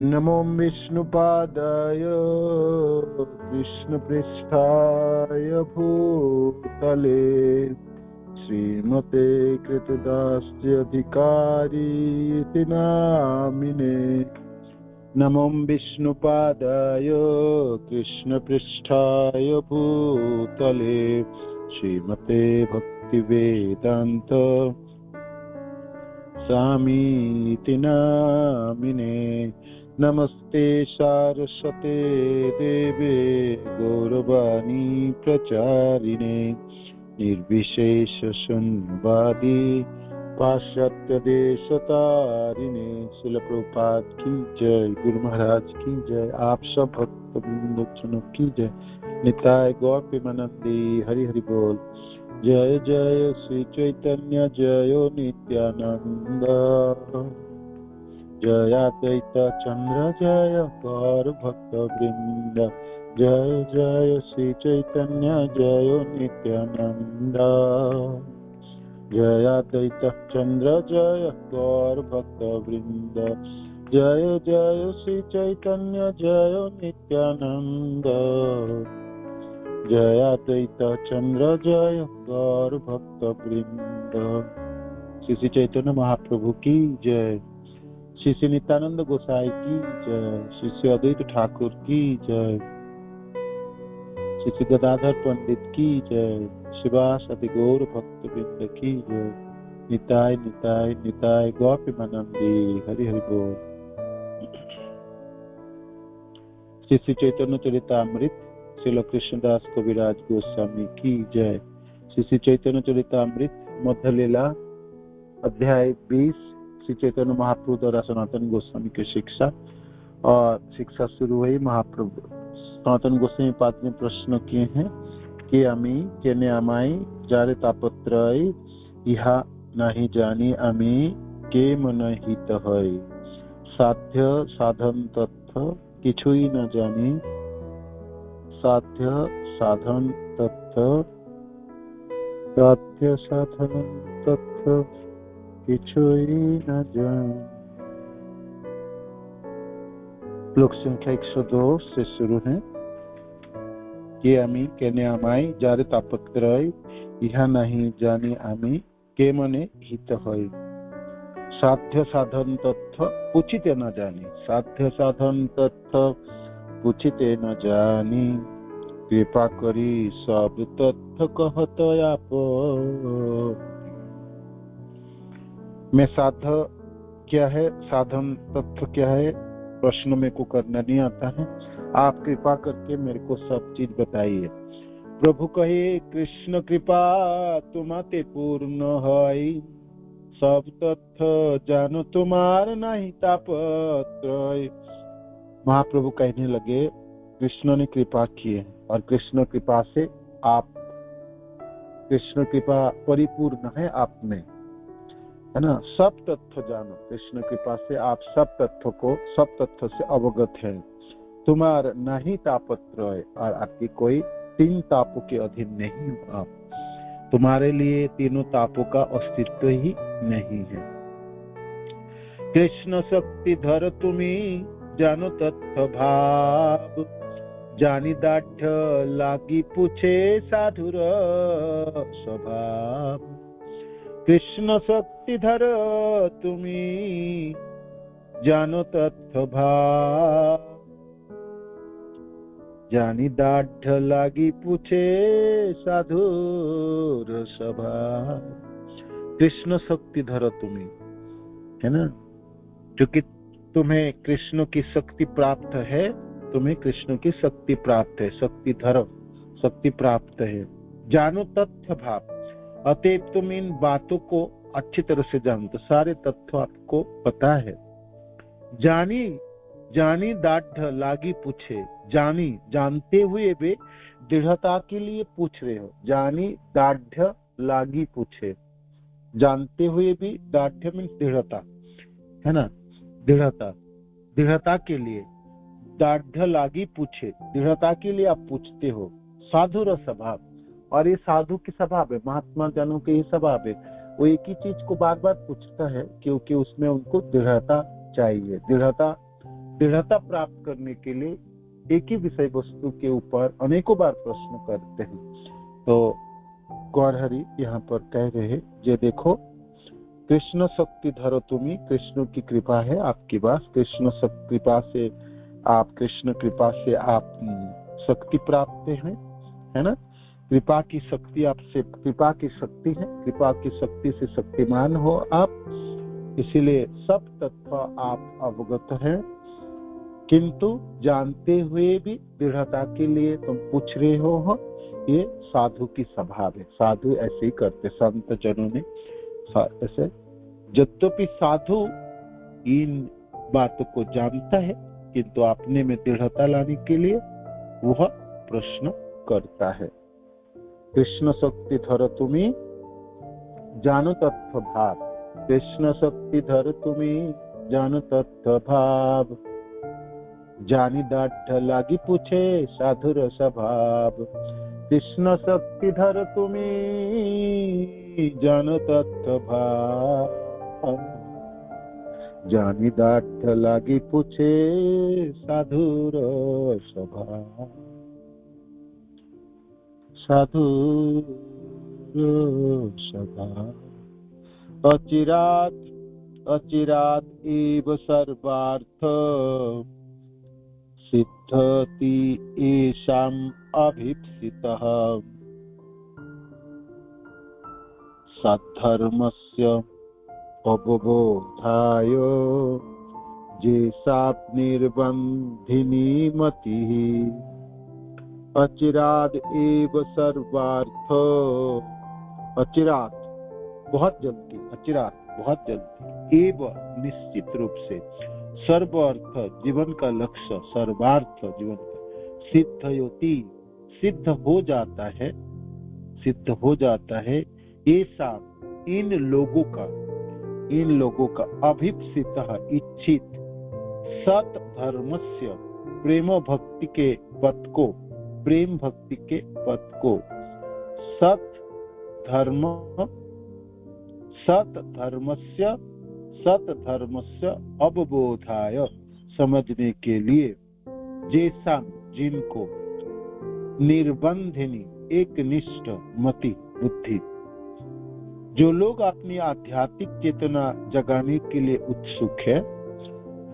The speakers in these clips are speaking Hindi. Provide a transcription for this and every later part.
नमो विष्णुपादाय कृष्णपृष्ठाय भूतले श्रीमते कृतदास्यधिकारी इति नामिने। नमो विष्णुपादाय कृष्णपृष्ठाय भूतले श्रीमते भक्तिवेदांत स्वामीति नामिने। नमस्ते सारस्वते देवे गौरवाणी प्रचारिणे निर्विशेष शून्यवादी पाश्चात्य देशतारिणे। श्रील प्रभुपाद की जय, गुरु महाराज की जय, आप सब भक्त वृंदों की जय। निताय गौर प्रेमानंदी हरि हरि बोल। जय जय श्री चैतन्य जय नित्यानंद जय अद्वैत चंद्र जय गौर भक्त वृंद। जय जय श्री चैतन्य जय नित्यानंद जय अद्वैत चंद्र जय गौर भक्त वृंद। जय जय श्री चैतन्य जय नित्यानंद जय अद्वैत चंद्र जय गौर भक्त वृंद। श्री चैतन्य महाप्रभु की जय, श्री नित्यानंद गोसाई की जय, श्री अद्वैत ठाकुर की जय, श्री गदाधर पंडित की जय, शिवासादि गौर भक्त वृंद की जय। निताय निताय निताय गौर प्रेमानंदी हरि हरि बोल। श्री चैतन्य चरितामृत श्रील कृष्णदास कविराज गोस्वामी की जय। श्री चैतन्य चरितामृत मध्य लीला अध्याय 20 श्री चैतन्य महाप्रभु द्वारा सनातन गोस्वामी की शिक्षा। और शिक्षा शुरू हुई। महाप्रभु सनातन गोस्वामी पाद ने प्रश्न किए हैं कि अमी केने अमाई जारे तापत्रय इहा नहीं जानी अमी के मन हित है। साध्य साधन तत्व किछुई न जानी। साध्य साधन तत्व साध्य साधन तत्व किछुई न जानी। श्लोक संख्या 102 से शुरू है। कि आमी केने आमाई जारे तापत्रय इहा नहीं जानी आमी के मने हित है। साध्य साधन तत्व पूछिते न जानी। साध्य साधन तत्व पूछिते न जानी। कृपा करी सब तत्व कहत आप। मैं साध्य क्या है, साधन तत्व क्या है, प्रश्न मेरे को करना नहीं आता है। आप कृपा करके मेरे को सब चीज बताइए। प्रभु कहे कृष्ण कृपा तुम्हाते पूर्ण है। सब तत्व जानो तुम्हार नहीं तापत्रय। महाप्रभु कहने लगे कृष्ण ने कृपा की है और कृष्ण कृपा से आप, कृष्ण कृपा परिपूर्ण है आप में, है ना। सब तत्व जानो, कृष्ण कृपा से आप सब तत्व से अवगत है। तुम्हार नहीं तापत्रय, और आपकी कोई 3 तापों के अधीन नहीं हो आप। तुम्हारे लिए तीनों तापों का अस्तित्व ही नहीं है। कृष्ण शक्ति धर तुम्ही जानो तत्व भाव। जानी दाढ़ लागी पूछे साधुर स्वभाव। कृष्ण शक्ति धर तुम्ही जानो तत्व भाव। जानी दाढ़ लागी पूछे साधुर स्वभाव। कृष्ण शक्ति धर तुम्ही, है ना, क्योंकि तुम्हें कृष्ण की शक्ति प्राप्त है। तुम्हें कृष्ण की शक्ति प्राप्त है, शक्ति धर, शक्ति प्राप्त है। जानो तथ्य भाव, अतएव तुम इन बातों को अच्छी तरह से जानते, सारे तत्व आपको पता है। जानी जानी दाढ़ लागी पूछे, जानी जानते हुए भी दृढ़ता के लिए पूछ रहे हो। जानी दाढ़ लागी पूछे, जानते हुए भी, दाढ़ मीन्स दृढ़ता, है ना, दृढ़ता के लिए। दाढ़ लागी पूछे, दृढ़ता के लिए आप पूछते हो। साधुर स्वभाव, और ये साधु की स्वभाव है, महात्मा जनों के ये स्वभाव है। वो एक ही चीज को बार बार पूछता है क्योंकि उसमें उनको दृढ़ता चाहिए। दृढ़ता प्राप्त करने के लिए एक ही विषय वस्तु के ऊपर अनेकों बार प्रश्न करते हैं। तो गौरहरि यहाँ पर कह रहे हैं, ये देखो कृष्ण शक्ति धरो तुम्हें, कृष्ण की कृपा है आपके पास, कृष्ण कृपा से आप शक्ति प्राप्त हैं, है ना। कृपा की शक्ति आपसे, कृपा की शक्ति है, कृपा की शक्ति से शक्तिमान हो आप, इसीलिए सब तत्व आप अवगत हैं। किंतु जानते हुए भी दृढ़ता के लिए तुम पूछ रहे हो, ये साधु की स्वभाव है। साधु ऐसे ही करते, संत जनों ने ऐसे। यद्यपि साधु इन बातों को जानता है, किंतु अपने में दृढ़ता लाने के लिए वह प्रश्न करता है। कृष्ण शक्ति धर तुम्हें जानो तत्व भाव, कृष्ण शक्ति धर तुम्हें जानो तत्व भाव, जानी डाठ लागी पूछे साधुर स्वभाव। कृष्ण शक्ति धर तुम्हें जानो तत्व भाव, जानी डाठ लागी पूछे साधुर स्वभाव, साधुर स्वभाव। अचिरात् एव सर्वार्थ सिद्धति येषाम् अभीप्सितः, सद्धर्मस्य अवबोधाय येषां निर्बन्धिनी मतिः। अचिराद एव सर्वार्थ, अचिरात बहुत जल्दी, अचिरात बहुत जल्दी, एव निश्चित रूप से, सर्वार्थ जीवन का लक्ष्य, सर्वार्थ जीवन का, सिद्धयोति सिद्ध हो जाता है, सिद्ध हो जाता है, ऐसा इन लोगों का अभीप्सितः इच्छित, सत धर्मस्य प्रेम भक्ति के पथ को, प्रेम भक्ति के पथ को, सत धर्मस्य अवबोधाय समझने के लिए, जैसा जिनको निर्बंधिनी एक निष्ठ मति बुद्धि, जो लोग अपनी आध्यात्मिक चेतना जगाने के लिए उत्सुक है,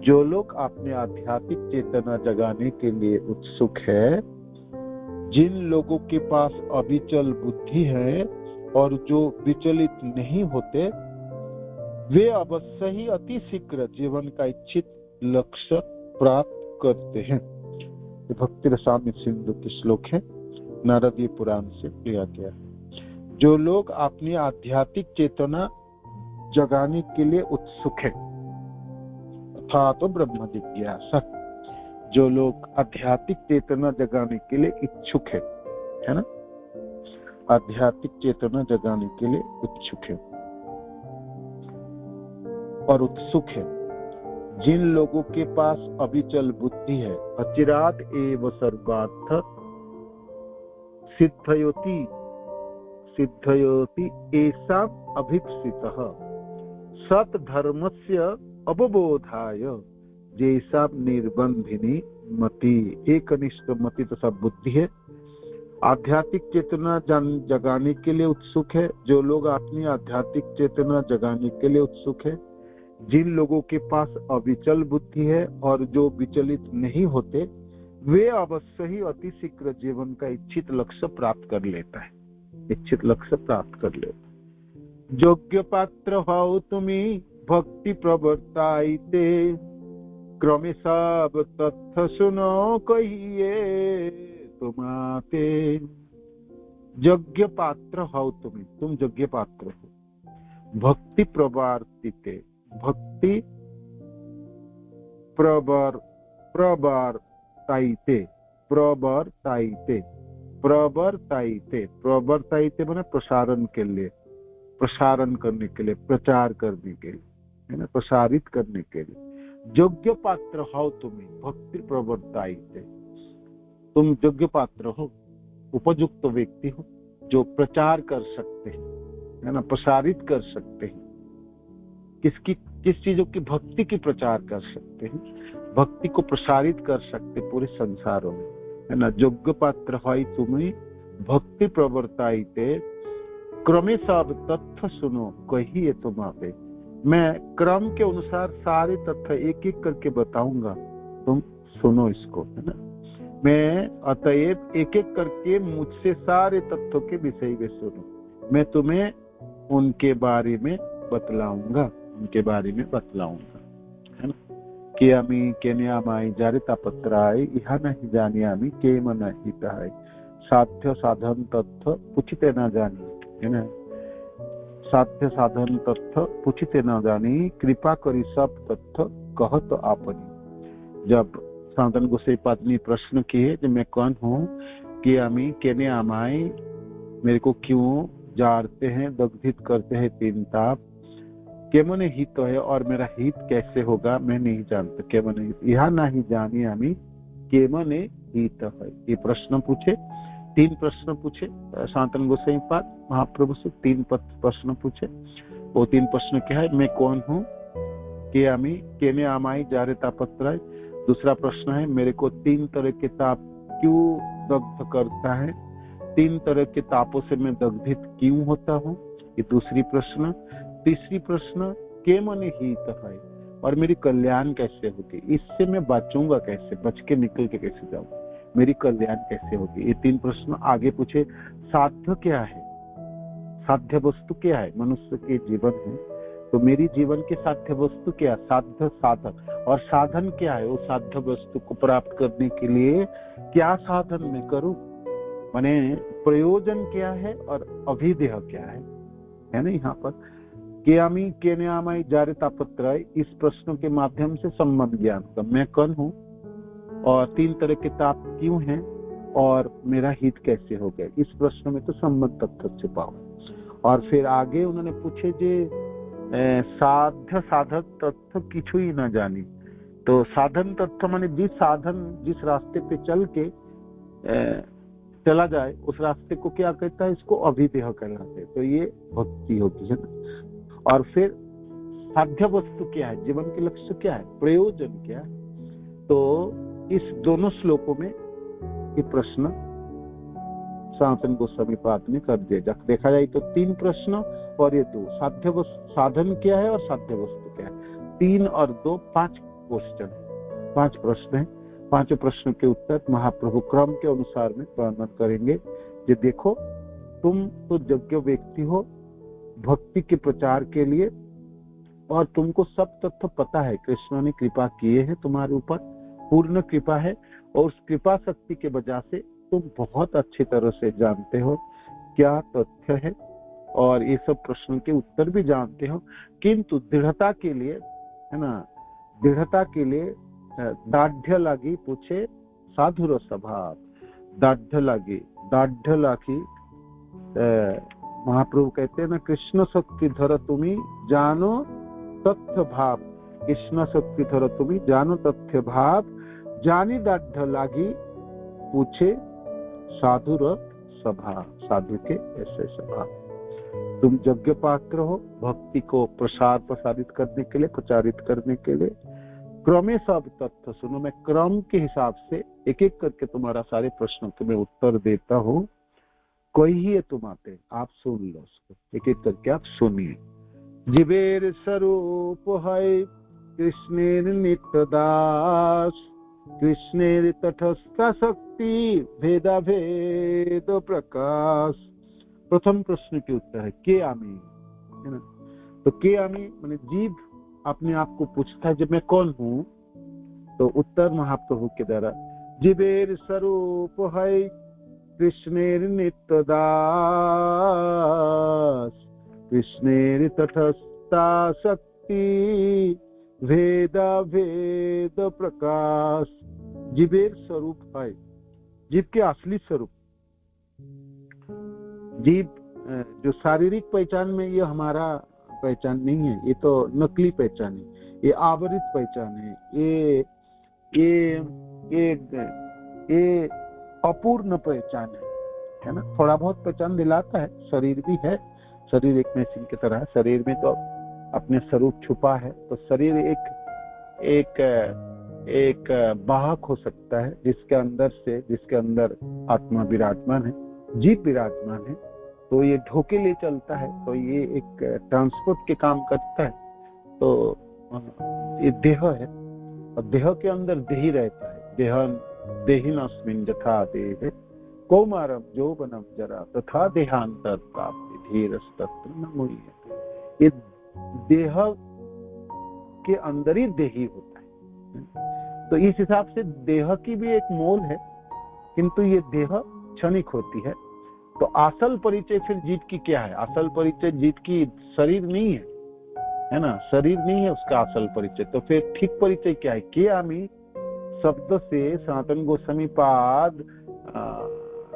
जो लोग अपने आध्यात्मिक चेतना जगाने के लिए उत्सुक है, जिन लोगों के पास अविचल बुद्धि है और जो विचलित नहीं होते, वे अवश्य ही अति शीघ्र जीवन का इच्छित लक्ष्य प्राप्त करते हैं। ये भक्ति रसामृत सिंधु के श्लोक है, नारदीय पुराण से लिया गया है। जो लोग अपनी आध्यात्मिक चेतना जगाने के लिए उत्सुक है, अर्थात तो ब्रह्म जिज्ञासा, जो लोग आध्यात्मिक चेतना जगाने के लिए इच्छुक है ना, आध्यात्मिक चेतना जगाने के लिए इच्छुक है और उत्सुक है, जिन लोगों के पास अविचल बुद्धि है, अचिरात एव सर्वार्थ सिद्धयोति ऐसा अभीप्सितः, सत धर्मस्य अवबोधाय जैसा निर्बंधिनी मति, एकनिष्ठ मति तथा बुद्धि है, आध्यात्मिक चेतना जगाने के लिए उत्सुक है। जो लोग अपनी आध्यात्मिक चेतना जगाने के लिए उत्सुक है, जिन लोगों के पास अविचल बुद्धि है और जो विचलित नहीं होते, वे अवश्य ही अति शीघ्र जीवन का इच्छित लक्ष्य प्राप्त कर लेता है, इच्छित लक्ष्य प्राप्त कर लेता। योग्य पात्र हो तुम्हें भक्ति प्रवर्ताइते, क्रमे सब तथ्य सुनो कहिए तुम्हाते। यज्ञ पात्र हो तुम यज्ञ पात्र हो, भक्ति प्रवर्तिते, भक्ति प्रवर्ताइते माने प्रसारण के लिए, प्रसारण करने के लिए, प्रचार करने के लिए, है ना, प्रसारित करने के लिए। योग्य पात्र हो तुम्हें भक्ति प्रवर्ताइते, तुम योग्य पात्र हो, उपयुक्त व्यक्ति हो, जो प्रचार कर सकते हैं, है ना, प्रसारित कर सकते हैं। किस चीजों की भक्ति की प्रचार कर सकते हैं। भक्ति को प्रसारित कर सकते पूरे संसारों में, है ना। योग्य पात्र है तुम्हें भक्ति प्रवर्ताइते, क्रमे सब तथ्य सुनो कहिए तुम आपे। मैं क्रम के अनुसार सारे तथ्य एक एक करके बताऊंगा, तुम सुनो इसको, है ना। मैं अतएव एक एक करके मुझसे सारे तथ्यों के विषय में सुनो, मैं तुम्हें उनके बारे में बतलाऊंगा, है ना। कि आमी केने आमाई जारे तापत्राय इहा नहीं जानी आमी केम नहीं ताय, साध्य साधन तथ्य पूछते ना जानी, है ना। साध्य साधन तथ्य पूछते ना जानी, कृपा करी सब तथ्य कहत आपनी। जब सनातन गोसाई पाद ने प्रश्न किए कि मैं कौन हूँ, कि आमी केने आमाई, मेरे को क्यों जारते हैं, दग्धित करते हैं तीन ताप, केमने हित है, और मेरा हित कैसे होगा मैं नहीं जानता, केमने हित यह नहीं जानी आमी केमने हित है। ये प्रश्न पूछे, तीन प्रश्न पूछे सनातन गोसाई पाद महाप्रभु से, तीन प्रश्न पूछे। वो तीन प्रश्न क्या है, मैं कौन हूँ, के आमी केने आमाई जारे तापत्राय। दूसरा प्रश्न है, मेरे को तीन तरह के ताप क्यों दग्ध करता है, तीन तरह के तापों से मैं दग्धित क्यों होता हूँ, ये दूसरी प्रश्न। तीसरी प्रश्न, के मने हित है, और मेरी कल्याण कैसे होगी, इससे मैं बचूंगा कैसे, बच के निकल के कैसे जाऊं, मेरी कल्याण कैसे होगी। ये तीन प्रश्न आगे पूछे। साध्य क्या है, साध्य वस्तु क्या है, मनुष्य के जीवन में, तो मेरी जीवन के साध्य वस्तु क्या, साध्य साधन, और साधन क्या है, वो साध्य वस्तु को प्राप्त करने के लिए क्या साधन मैं करूं, माने प्रयोजन क्या है और अभिदेह क्या है ना। यहाँ पर के आमी केने आमाई जारे तापत्राय, इस प्रश्न के माध्यम से संबंध ज्ञान का, मैं कौन हूँ और तीन तरह के ताप क्यों हैं और मेरा हित कैसे हो गया, इस प्रश्न में तो संबंध तथ्य छिपा हुआ। और फिर आगे उन्होंने पूछे जे साध्य साधक तथ्य किछु ही न जानी, तो साधन तथ्य माने जिस साधन जिस रास्ते पे चल के चला जाए उस रास्ते को क्या कहता है, इसको अभिदेह कहलाते हैं, तो ये भक्ति होती है ना। और फिर साध्य वस्तु क्या है, जीवन के लक्ष्य क्या है, प्रयोजन क्या है, तो इस दोनों श्लोकों में ये प्रश्न सनातन गोस्वामी पाद ने कर दिया। देखा जाए तो तीन प्रश्न और ये दो, साध्य वस्तु साधन क्या है और साध्य वस्तु क्या है, तीन और दो पांच क्वेश्चन, पांच प्रश्न है। पांचों प्रश्न के उत्तर महाप्रभु क्रम के अनुसार में वर्णन करेंगे। ये देखो, तुम तो योग्य व्यक्ति हो भक्ति के प्रचार के लिए, और तुमको सब तथ्य पता है, कृष्ण ने कृपा किए हैं तुम्हारे ऊपर, पूर्ण कृपा है, और उस कृपा शक्ति के वजह से तुम बहुत अच्छी तरह से जानते हो क्या तथ्य है, और ये सब प्रश्न के उत्तर भी जानते हो। किंतु दृढ़ता के लिए, है ना, दृढ़ता के लिए दाढ़ लागी पूछे साधुर स्वभाव, दाढ़ लागी महाप्रभु कहते हैं ना, कृष्ण शक्ति धर तुम्हें जानो तथ्य भाव, कृष्ण शक्ति धर तुम्हें जानो तथ्य भाव, जानी दाढ़ लागी पूछे साधुर स्वभाव, साधु के ऐसे स्वभाव। तुम यज्ञ पात्र हो भक्ति को प्रसारित करने के लिए, प्रचारित करने के लिए, क्रमे सब तथ्य सुनो, मैं क्रम के हिसाब से एक एक करके तुम्हारा सारे प्रश्नों के मैं उत्तर देता हूँ, कोई ही तुम आते, आप सुन लो उसको, एक एक करके आप सुनिए। जीवेर स्वरूप है कृष्णेर नित्य दास, कृष्णेर तटस्थ शक्ति भेदा भेद प्रकाश। प्रथम प्रश्न के उत्तर है के आमी, है ना। तो के आमी माने जीव अपने आप को पूछता है जब मैं कौन हूँ, तो उत्तर महाप्रभु के द्वारा, जीवेर स्वरूप है कृष्णेर नित्य दास, कृष्णेर तटस्था शक्ति भेदा भेद प्रकाश। जीवेर स्वरूप है, जीव के असली स्वरूप, जीव जो शारीरिक पहचान में ये हमारा पहचान नहीं है, ये तो नकली पहचान है, ये आवरित पहचान है, ये अपूर्ण पहचान है ना। थोड़ा बहुत पहचान दिलाता है, शरीर भी है, शरीर एक मशीन की तरह है, शरीर में तो अपने स्वरूप छुपा है, तो शरीर एक एक वाहक हो सकता है, जिसके अंदर आत्मा विराजमान है, जीव विराजमान है, तो ये ढोके ले चलता है, तो ये एक ट्रांसपोर्ट के काम करता है। तो ये देह है, और देह के अंदर देही रहता है। देहिनस्मिन् यथा देहे कौमारम यौवनम जरा तथा देहांतर प्राप्ति धीरस्तत्र न मुह्यते। ये देह के अंदर ही देही होता है। तो इस हिसाब से देह की भी एक मोल है, किंतु ये देह क्षणिक होती है। तो असल परिचय फिर जीव की क्या है? असल परिचय जीव की शरीर नहीं है ना, शरीर नहीं है उसका असल परिचय। तो फिर ठीक परिचय क्या है? के आमी शब्द से सनातन गोस्वामी पाद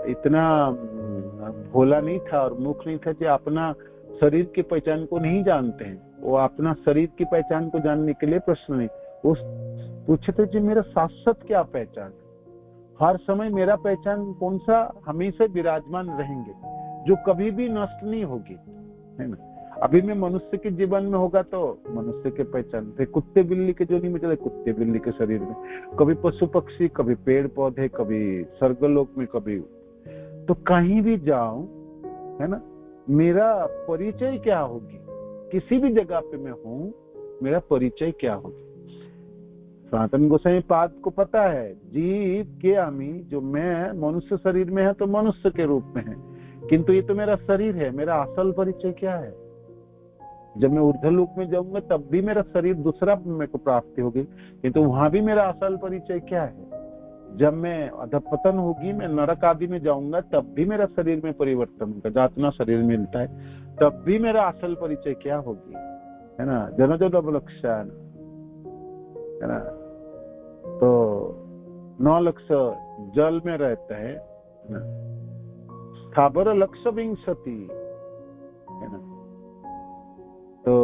इतना भोला नहीं था और मूर्ख नहीं था कि अपना शरीर की पहचान को नहीं जानते हैं। वो अपना शरीर की पहचान को जानने के लिए प्रश्न नहीं, वो पूछे थे कि मेरा शाश्वत क्या पहचान, हर समय मेरा पहचान कौन सा हमेशा विराजमान रहेंगे, जो कभी भी नष्ट नहीं होगी, है ना। अभी मैं मनुष्य के जीवन में होगा तो मनुष्य के पहचान थे, कुत्ते बिल्ली के जो नहीं मुझे कुत्ते बिल्ली के शरीर में, कभी पशु पक्षी, कभी पेड़ पौधे, कभी स्वर्गलोक में, कभी तो कहीं भी जाऊं, है ना, मेरा परिचय क्या होगी? किसी भी जगह पे मैं हूं, मेरा परिचय क्या होगी? सनातन गोसाई पाद को पता है जीव के आमी, जो मैं मनुष्य शरीर में है तो मनुष्य के रूप में है, किंतु ये तो मेरा शरीर है। मेरा असल परिचय क्या है? जब मैं ऊर्ध्वलोक में जाऊंगा तब भी मेरा शरीर दूसरा मेरे को प्राप्ति होगी, किंतु वहां भी मेरा असल परिचय क्या है? जब मैं अधपतन होगी, मैं नरक आदि में जाऊंगा, तब भी मेरा शरीर में परिवर्तन होगा, जातना शरीर मिलता है, तब भी मेरा असल परिचय क्या होगी, है ना। जनजो अवलक्षण, है ना। तो 9 लक्ष जल में रहता है ना, स्थावर लक्ष विंशति, है ना। तो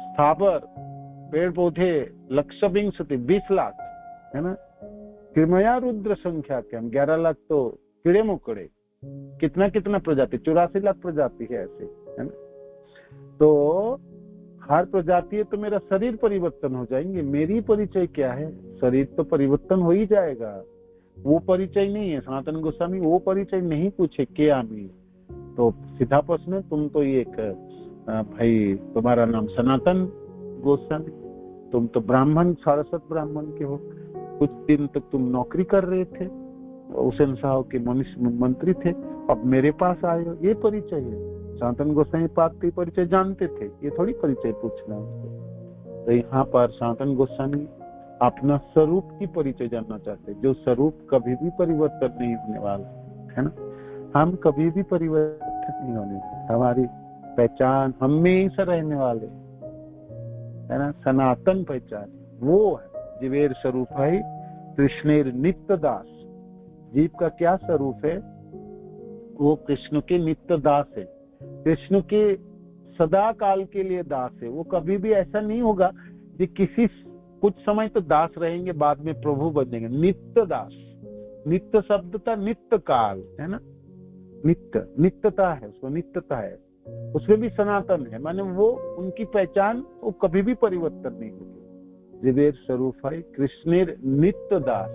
स्थावर पेड़ पौधे लक्ष विंशति 20 लाख, है ना। कृमया रुद्र संख्या के हम 11 लाख तो कीड़े मकोड़े, कितना कितना प्रजाति, 84 लाख प्रजाति है ऐसे, है ना। तो हर प्रजाति है तो मेरा शरीर परिवर्तन हो जाएंगे, मेरी परिचय क्या है? शरीर तो परिवर्तन हो ही जाएगा, वो परिचय नहीं है। सनातन गोस्वामी वो परिचय नहीं पूछे के आमी, तो सीधा प्रश्न, तुम तो ये भाई तुम्हारा नाम सनातन गोस्वामी, तुम तो ब्राह्मण, सारस्वत ब्राह्मण के हो, कुछ दिन तक तुम नौकरी कर रहे थे, हुसैन साहब के मंत्री थे, अब मेरे पास आए हो, ये परिचय है। सनातन गोसाई पाद के परिचय जानते थे, ये थोड़ी परिचय पूछना उसको। तो यहाँ पर सनातन गोस्वामी अपना स्वरूप की परिचय जानना चाहते, जो स्वरूप कभी भी परिवर्तन नहीं होने वाला, है ना। हम कभी भी परिवर्तन नहीं होने, हमारी पहचान हमेशा रहने वाले, है ना। सनातन पहचान वो है, जीवेर स्वरूप है कृष्णेर नित्य दास। जीव का क्या स्वरूप है? वो कृष्ण के नित्य दास है, कृष्ण के सदा काल के लिए दास है। वो कभी भी ऐसा नहीं होगा कि किसी कुछ समय तो दास रहेंगे, बाद में प्रभु बनेंगे। नित्य दास, नित्य शब्द था नित्य काल, है ना। नित्य नित्यता है, उसको नित्यता है, उसमें भी सनातन है, माने वो उनकी पहचान वो कभी भी परिवर्तन नहीं होगी। जीवेर स्वरूप है कृष्णेर नित्य दास,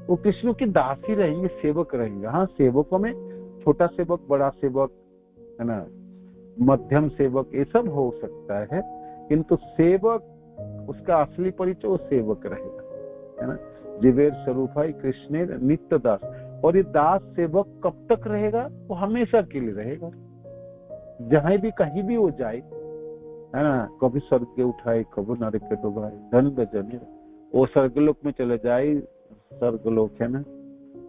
वो कृष्ण के दास ही रहेंगे, सेवक रहेंगे। हाँ, सेवकों में छोटा सेवक, बड़ा सेवक, है ना, मध्यम सेवक, ये सब हो सकता है, किंतु सेवक उसका असली परिचय वो सेवक रहेगा, है ना। जीवेर स्वरूप है कृष्णेर नित्य दास। और ये दास सेवक कब तक रहेगा? वो हमेशा के लिए रहेगा, जहां भी कहीं भी वो जाए, है ना। कभी स्वर्ग के उठाए, कभी नरक के डुबाए, दंड जने, वो स्वर्गलोक में चले जाए, स्वर्गलोक, है ना,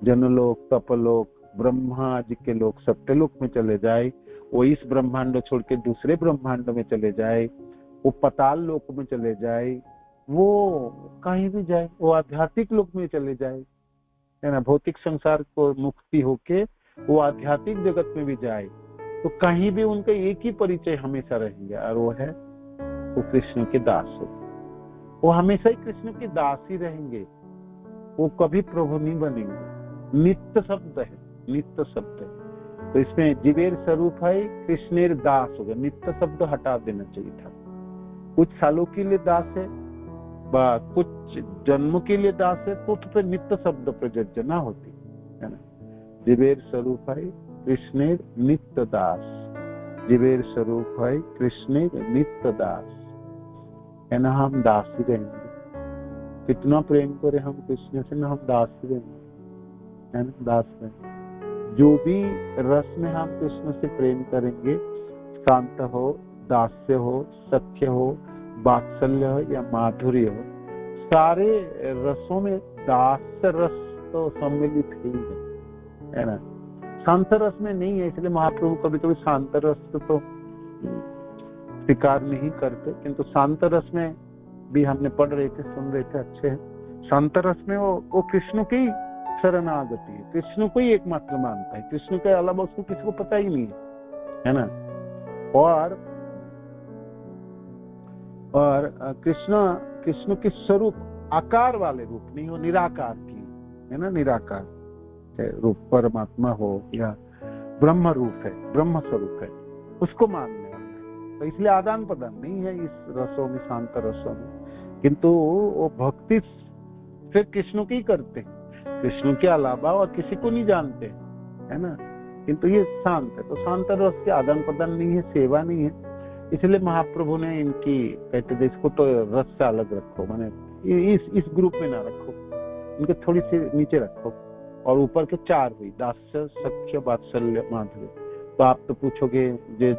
जनलोक, तपलोक, ब्रह्मा जी के लोक, सत्यलोक में चले जाए, वो इस ब्रह्मांड छोड़ के दूसरे ब्रह्मांड में चले जाए, वो पताल लोक में चले जाए, वो कहीं भी जाए, वो आध्यात्मिक लोक में चले जाए, है ना। भौतिक संसार को मुक्ति होके वो आध्यात्मिक जगत में भी जाए, तो कहीं भी उनका एक ही परिचय हमेशा रहेंगे, और वो है वो कृष्ण के दास हो। वो हमेशा ही कृष्ण के दास ही रहेंगे, वो कभी प्रभु नहीं बनेंगे। नित्य शब्द है, नित्य शब्द है। तो इसमें जीवेर स्वरूप है कृष्णेर दास होगा, नित्य शब्द हटा देना चाहिए था। कुछ सालों के लिए दास है, कुछ जन्म के लिए दास है तो फिर नित्य शब्द प्रयोजना होती है ना। जीवेर स्वरूप है कृष्णेर नित्य दास, जीवेर स्वरूप है कृष्णेर नित्य दास, है ना। हम दास ही रहेंगे, कितना प्रेम करे हम कृष्ण से ना, हम दास ही रहेंगे, है ना, दास रहेंगे। जो भी रस में हम कृष्ण से प्रेम करेंगे, शांत हो, दास्य हो, सख्य हो, वात्सल्य हो या माधुर्य हो, सारे रसों में दास रस तो सम्मिलित ही है ना। शांत रस में नहीं है, इसलिए महाप्रभु कभी कभी शांत रस तो स्वीकार नहीं करते, किंतु शांत रस में भी हमने पढ़ रहे थे, सुन रहे थे, अच्छे है। शांत रस में वो कृष्ण की शरणागति है, कृष्ण को ही एकमात्र मानता है, कृष्ण के अलावा उसको किसी को पता ही नहीं है ना। और कृष्ण के स्वरूप आकार वाले रूप नहीं, हो निराकार की, है ना, निराकार रूप, परमात्मा हो या ब्रह्म रूप है, ब्रह्म स्वरूप है, उसको मानने वाला है। तो इसलिए आदान प्रदान नहीं है इस रसों में, शांत रसों में, किंतु वो भक्ति सिर्फ कृष्ण की करते हैं, कृष्ण के अलावा और किसी को नहीं जानते, है ना। किंतु ये शांत है, तो शांत रस के आदान प्रदान नहीं है, सेवा नहीं है, इसलिए महाप्रभु ने इनकी कहते थे इसको तो रस से अलग रखो, माने इस ग्रुप में ना रखो, इनके थोड़ी सी नीचे रखो। और ऊपर के चार हुई, दास्य, सख्य, वात्सल्य, माधुर्य। तो आप तो पूछोगे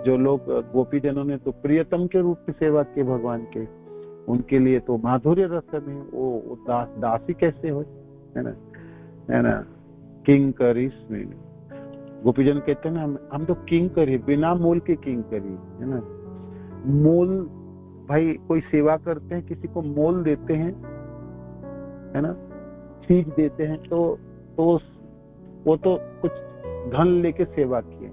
जो लोग गोपी जनों ने तो प्रियतम के रूप में सेवा की भगवान के, उनके लिए तो माधुर्य रस में वो दासी कैसे हो, है ना। किंग करी, गोपीजन कहते हैं ना, हम तो किंग करी, बिना मोल के किंग करी, है ना। मोल, भाई कोई सेवा करते हैं, किसी को मोल देते हैं, है ना, चीज देते हैं, तो वो तो कुछ धन लेके सेवा किए,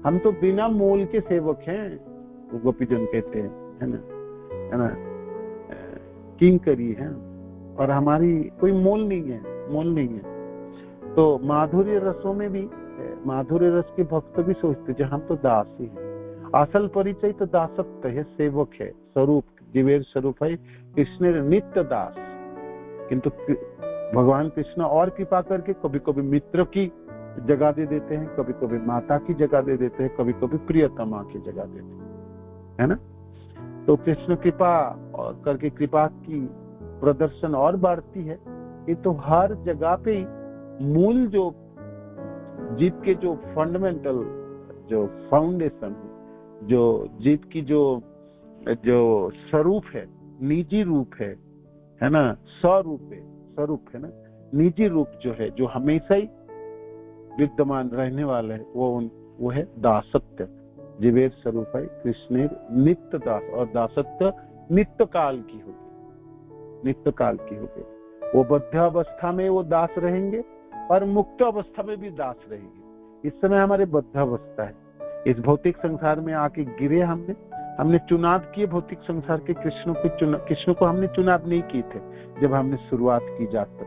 हम तो बिना मोल के सेवक हैं, वो गोपीजन कहते हैं, है ना, किंग करी है, और हमारी कोई मोल नहीं है। तो माधुर्य रसों में भी, माधुर्य रस के भक्त भी सोचते हैं हम तो दास ही हैं, असल परिचय तो दासत्व है, सेवक है, स्वरूप जीवेर स्वरूप है कृष्ण नित्य दास। किंतु भगवान कृष्ण और कृपा करके कभी कभी मित्र की जगह दे देते हैं, कभी कभी माता की जगह दे देते हैं, कभी कभी प्रियतमा की जगह देते हैं, है ना। तो कृष्ण कृपा करके कृपा की प्रदर्शन और बढ़ती है। ये तो हर जगह पे मूल जो जीव के जो फंडामेंटल जो फाउंडेशन है, जो जीव की जो स्वरूप है, निजी रूप है ना, स्वरूप है ना, निजी रूप जो है, जो हमेशा ही विद्यमान रहने वाला है, वो है दासत्व। जीवेर स्वरूप है कृष्णेर नित्य दास, और दासत्व नित्य काल की होगी। वो बद्ध अवस्था में वो दास रहेंगे और मुक्त अवस्था में भी दास रहेंगे। इस समय हमारे बद्ध अवस्था है, इस भौतिक संसार में आके गिरे, हमने चुनाव किए भौतिक संसार के, कृष्ण को हमने चुनाव नहीं किए थे। जब हमने शुरुआत की यात्रा,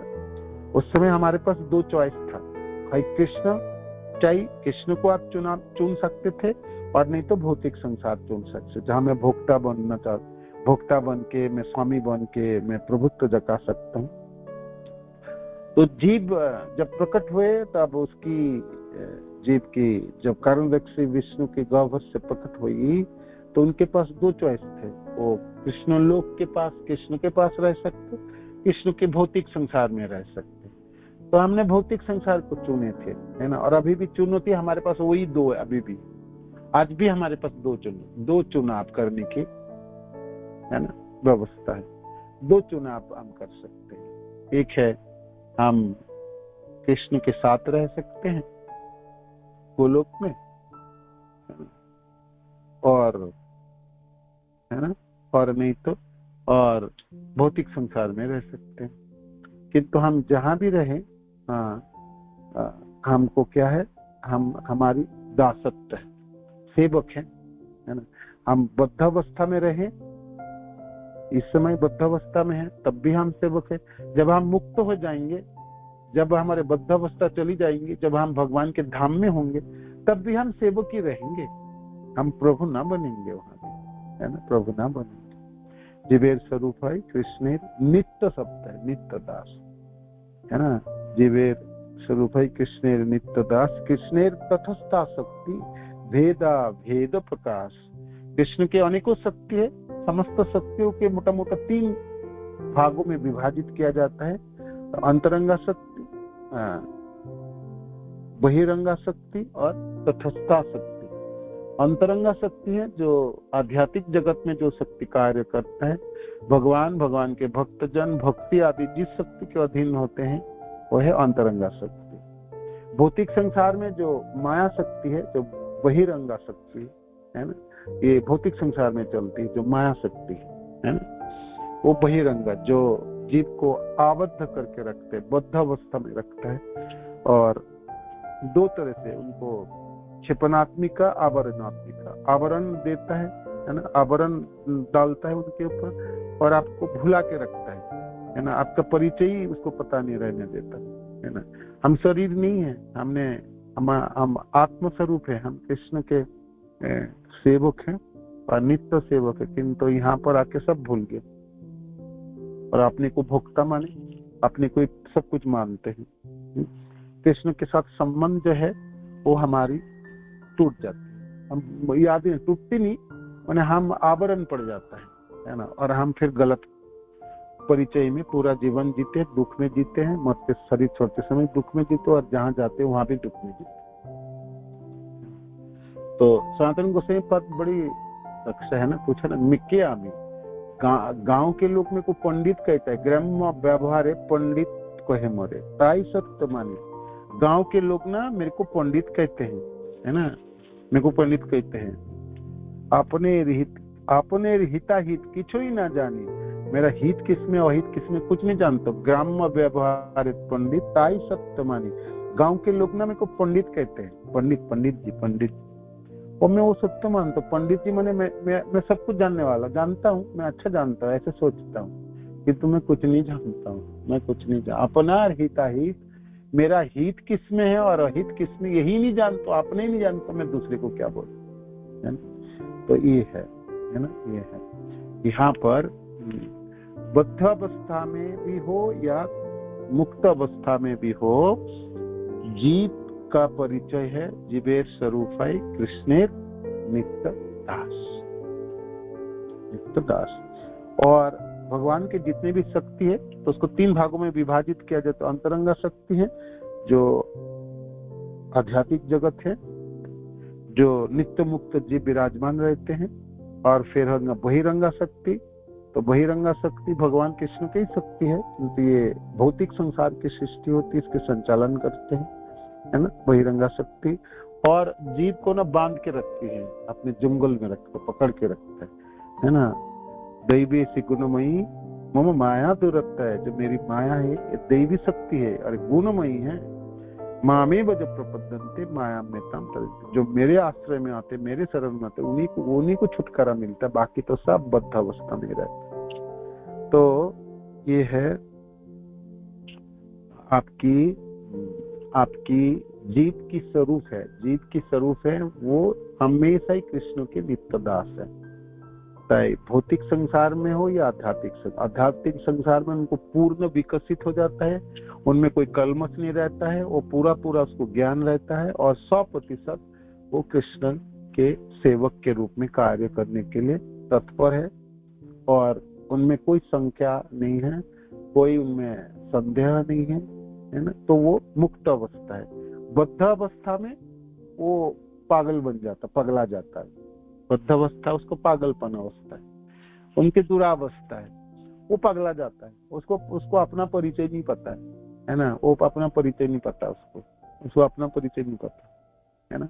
उस समय हमारे पास दो चॉइस था, भाई कृष्ण को आप चुन सकते थे, और नहीं तो भौतिक संसार चुन सकते, जहां मैं भोक्ता बन के, मैं स्वामी बन के मैं प्रभुत्व जगा सकता हूँ। तो जीव जब प्रकट हुए, तब उसकी जीव की जब कारणदक्षी विष्णु के गह्वर से प्रकट हुई, तो उनके पास दो चॉइस थे, वो कृष्ण लोक के पास, कृष्ण के पास रह सकते, कृष्ण के भौतिक संसार में रह सकते। तो हमने भौतिक संसार को चुने थे, है ना। और अभी भी चुनौती हमारे पास वही दो है, अभी भी आज भी हमारे पास दो चुनाव करने की, है ना, व्यवस्था है। दो चुनाव हम कर सकते हैं, एक है हम कृष्ण के साथ रह सकते हैं गोलोक में, और है ना, और नहीं तो और भौतिक संसार में रह सकते हैं। किंतु हम जहां भी रहें, हमको क्या है, हमारी दासत्व है, सेवक है ना। हम बद्धावस्था में रहें, इस समय बद्धावस्था में है, तब भी हम सेवक है। जब हम मुक्त हो जाएंगे, जब हमारे बद्धावस्था चली जाएंगी, जब हम भगवान के धाम में होंगे, तब भी हम सेवक ही रहेंगे, हम प्रभु ना बनेंगे वहां पे, है ना, प्रभु ना बनेंगे। जीवेर स्वरूप है कृष्णेर नित्य सत्ता है, नित्य दास है ना। जीवेर स्वरूप है कृष्णेर नित्य दास, कृष्णेर तटस्था शक्ति भेदा भेद प्रकाश। कृष्ण के अनेकों शक्ति है, समस्त शक्तियों के मोटा मोटा 3 भागों में विभाजित किया जाता है। तो अंतरंगा शक्ति, बहिरंगा शक्ति और तटस्था शक्ति। अंतरंगा शक्ति है जो आध्यात्मिक जगत में जो शक्ति कार्य करता है, भगवान के भक्तजन भक्ति आदि जिस शक्ति के अधीन होते हैं वो है अंतरंगा शक्ति। भौतिक संसार में जो माया शक्ति है, जो बहिरंगा शक्ति है ना, ये भौतिक संसार में चलती है जो माया शक्ति है ना, वो बहिरंगा जो जीव को आबद्ध करके रखते है, बद्ध अवस्था में रखता है। और 2 तरह से उनको क्षिपणात्मिका, आवरणात्मिका, आवरण देता है ना, आवरण डालता है उनके ऊपर और आपको भुला के रखता है ना, आपका परिचय ही उसको पता नहीं रहने देता है ना। हम शरीर नहीं है, हम आत्म स्वरूप है, हम कृष्ण के सेवक हैं और नित्य सेवक है, किंतु यहाँ पर आके सब भूल गए और अपने को भोक्ता माने, अपने को सब कुछ मानते हैं। कृष्ण के साथ संबंध जो है वो हमारी टूट जाती है। हम यादें टूटती नहीं, मैंने हम आवरण पड़ जाता है ना, और हम फिर गलत परिचय में पूरा जीवन जीते, दुख में जीते हैं, मरते शरीर छोड़ते समय दुख में जीते और जहां जाते हैं वहां भी दुख में जीते। तो सनातन गोसाई पद बड़ी रक्षा है ना, पूछा ना मिक्के आमी, गांव के लोग मेरे को पंडित कहता है, ग्राम्य व्यवहार है पंडित कहे मोरे, ताई सत्य मानी। गांव के लोग ना मेरे को पंडित कहते हैं है ना, मेरे को पंडित कहते हैं। अपने हिताहित किछु ही ना जानी, मेरा हित किसमें अहित किसमें कुछ नहीं जानता। ग्राम्य व्यवहार पंडित ताई सत्य मानी। गांव के लोग ना मेरे को पंडित कहते हैं, पंडित जी। और मैं वो सत्य मानता हूँ। पंडित जी माने मैं सब कुछ जानने वाला, जानता हूँ, मैं अच्छा जानता हूँ, ऐसे सोचता हूँ कि तुम्हें कुछ नहीं जानता हूँ, मैं कुछ नहीं जानता। अपना हिताहित, मेरा हित किसमें है और अहित किसमें यही नहीं जानता, अपने ही नहीं जानता, मैं दूसरे को क्या बोलूं, है ना। तो ये है ना, ये है यहाँ पर बद्ध अवस्था में भी हो या मुक्त अवस्था में भी हो, जीव का परिचय है जीवेर स्वरूप है कृष्णेर नित्य दास। और भगवान के जितने भी शक्ति है तो उसको 3 भागों में विभाजित किया जाए। तो अंतरंगा शक्ति है जो आध्यात्मिक जगत है, जो नित्य मुक्त जीव विराजमान रहते हैं। और फिर बहिरंगा शक्ति, तो बहिरंगा शक्ति भगवान कृष्ण की शक्ति है, क्योंकि ये भौतिक संसार की सृष्टि होती है, इसके संचालन करते हैं, है ना, बहिरंगा शक्ति। और जीव को ना बांध के रखती है, अपने जंगल में रखता, पकड़ के रखता है ना। दैवी सी गुणमयी मम माया दुरत्ता है, जो मेरी माया है ये दैवी शक्ति है और गुणमयी है। मामेव जब प्रपद्यन्ते माया में तम, जो मेरे आश्रय में आते, मेरे शरण में आते, उन्हीं को छुटकारा मिलता है, बाकी तो सब बद्ध अवस्था में रहते। तो ये है आपकी जीव की स्वरूप है, जीव की स्वरूप है वो हमेशा ही कृष्ण के नित्य दास है, चाहे भौतिक संसार में हो या आध्यात्मिक संसार में उनको पूर्ण विकसित हो जाता है, उनमें कोई कलमश नहीं रहता है, वो पूरा उसको ज्ञान रहता है और 100% वो कृष्ण के सेवक के रूप में कार्य करने के लिए तत्पर है और उनमें कोई संख्या नहीं है, कोई उनमें संदेह नहीं है ना। तो वो मुक्त अवस्था है। बद्ध अवस्था में वो पागल बन जाता, पगला जाता है। बद्ध अवस्था उसको पागलपन अवस्था है, उनकी दुरावस्था है, वो पगला जाता है, उसको अपना परिचय नहीं पता है ना, वो अपना परिचय नहीं पता, उसको अपना परिचय नहीं पता है ना।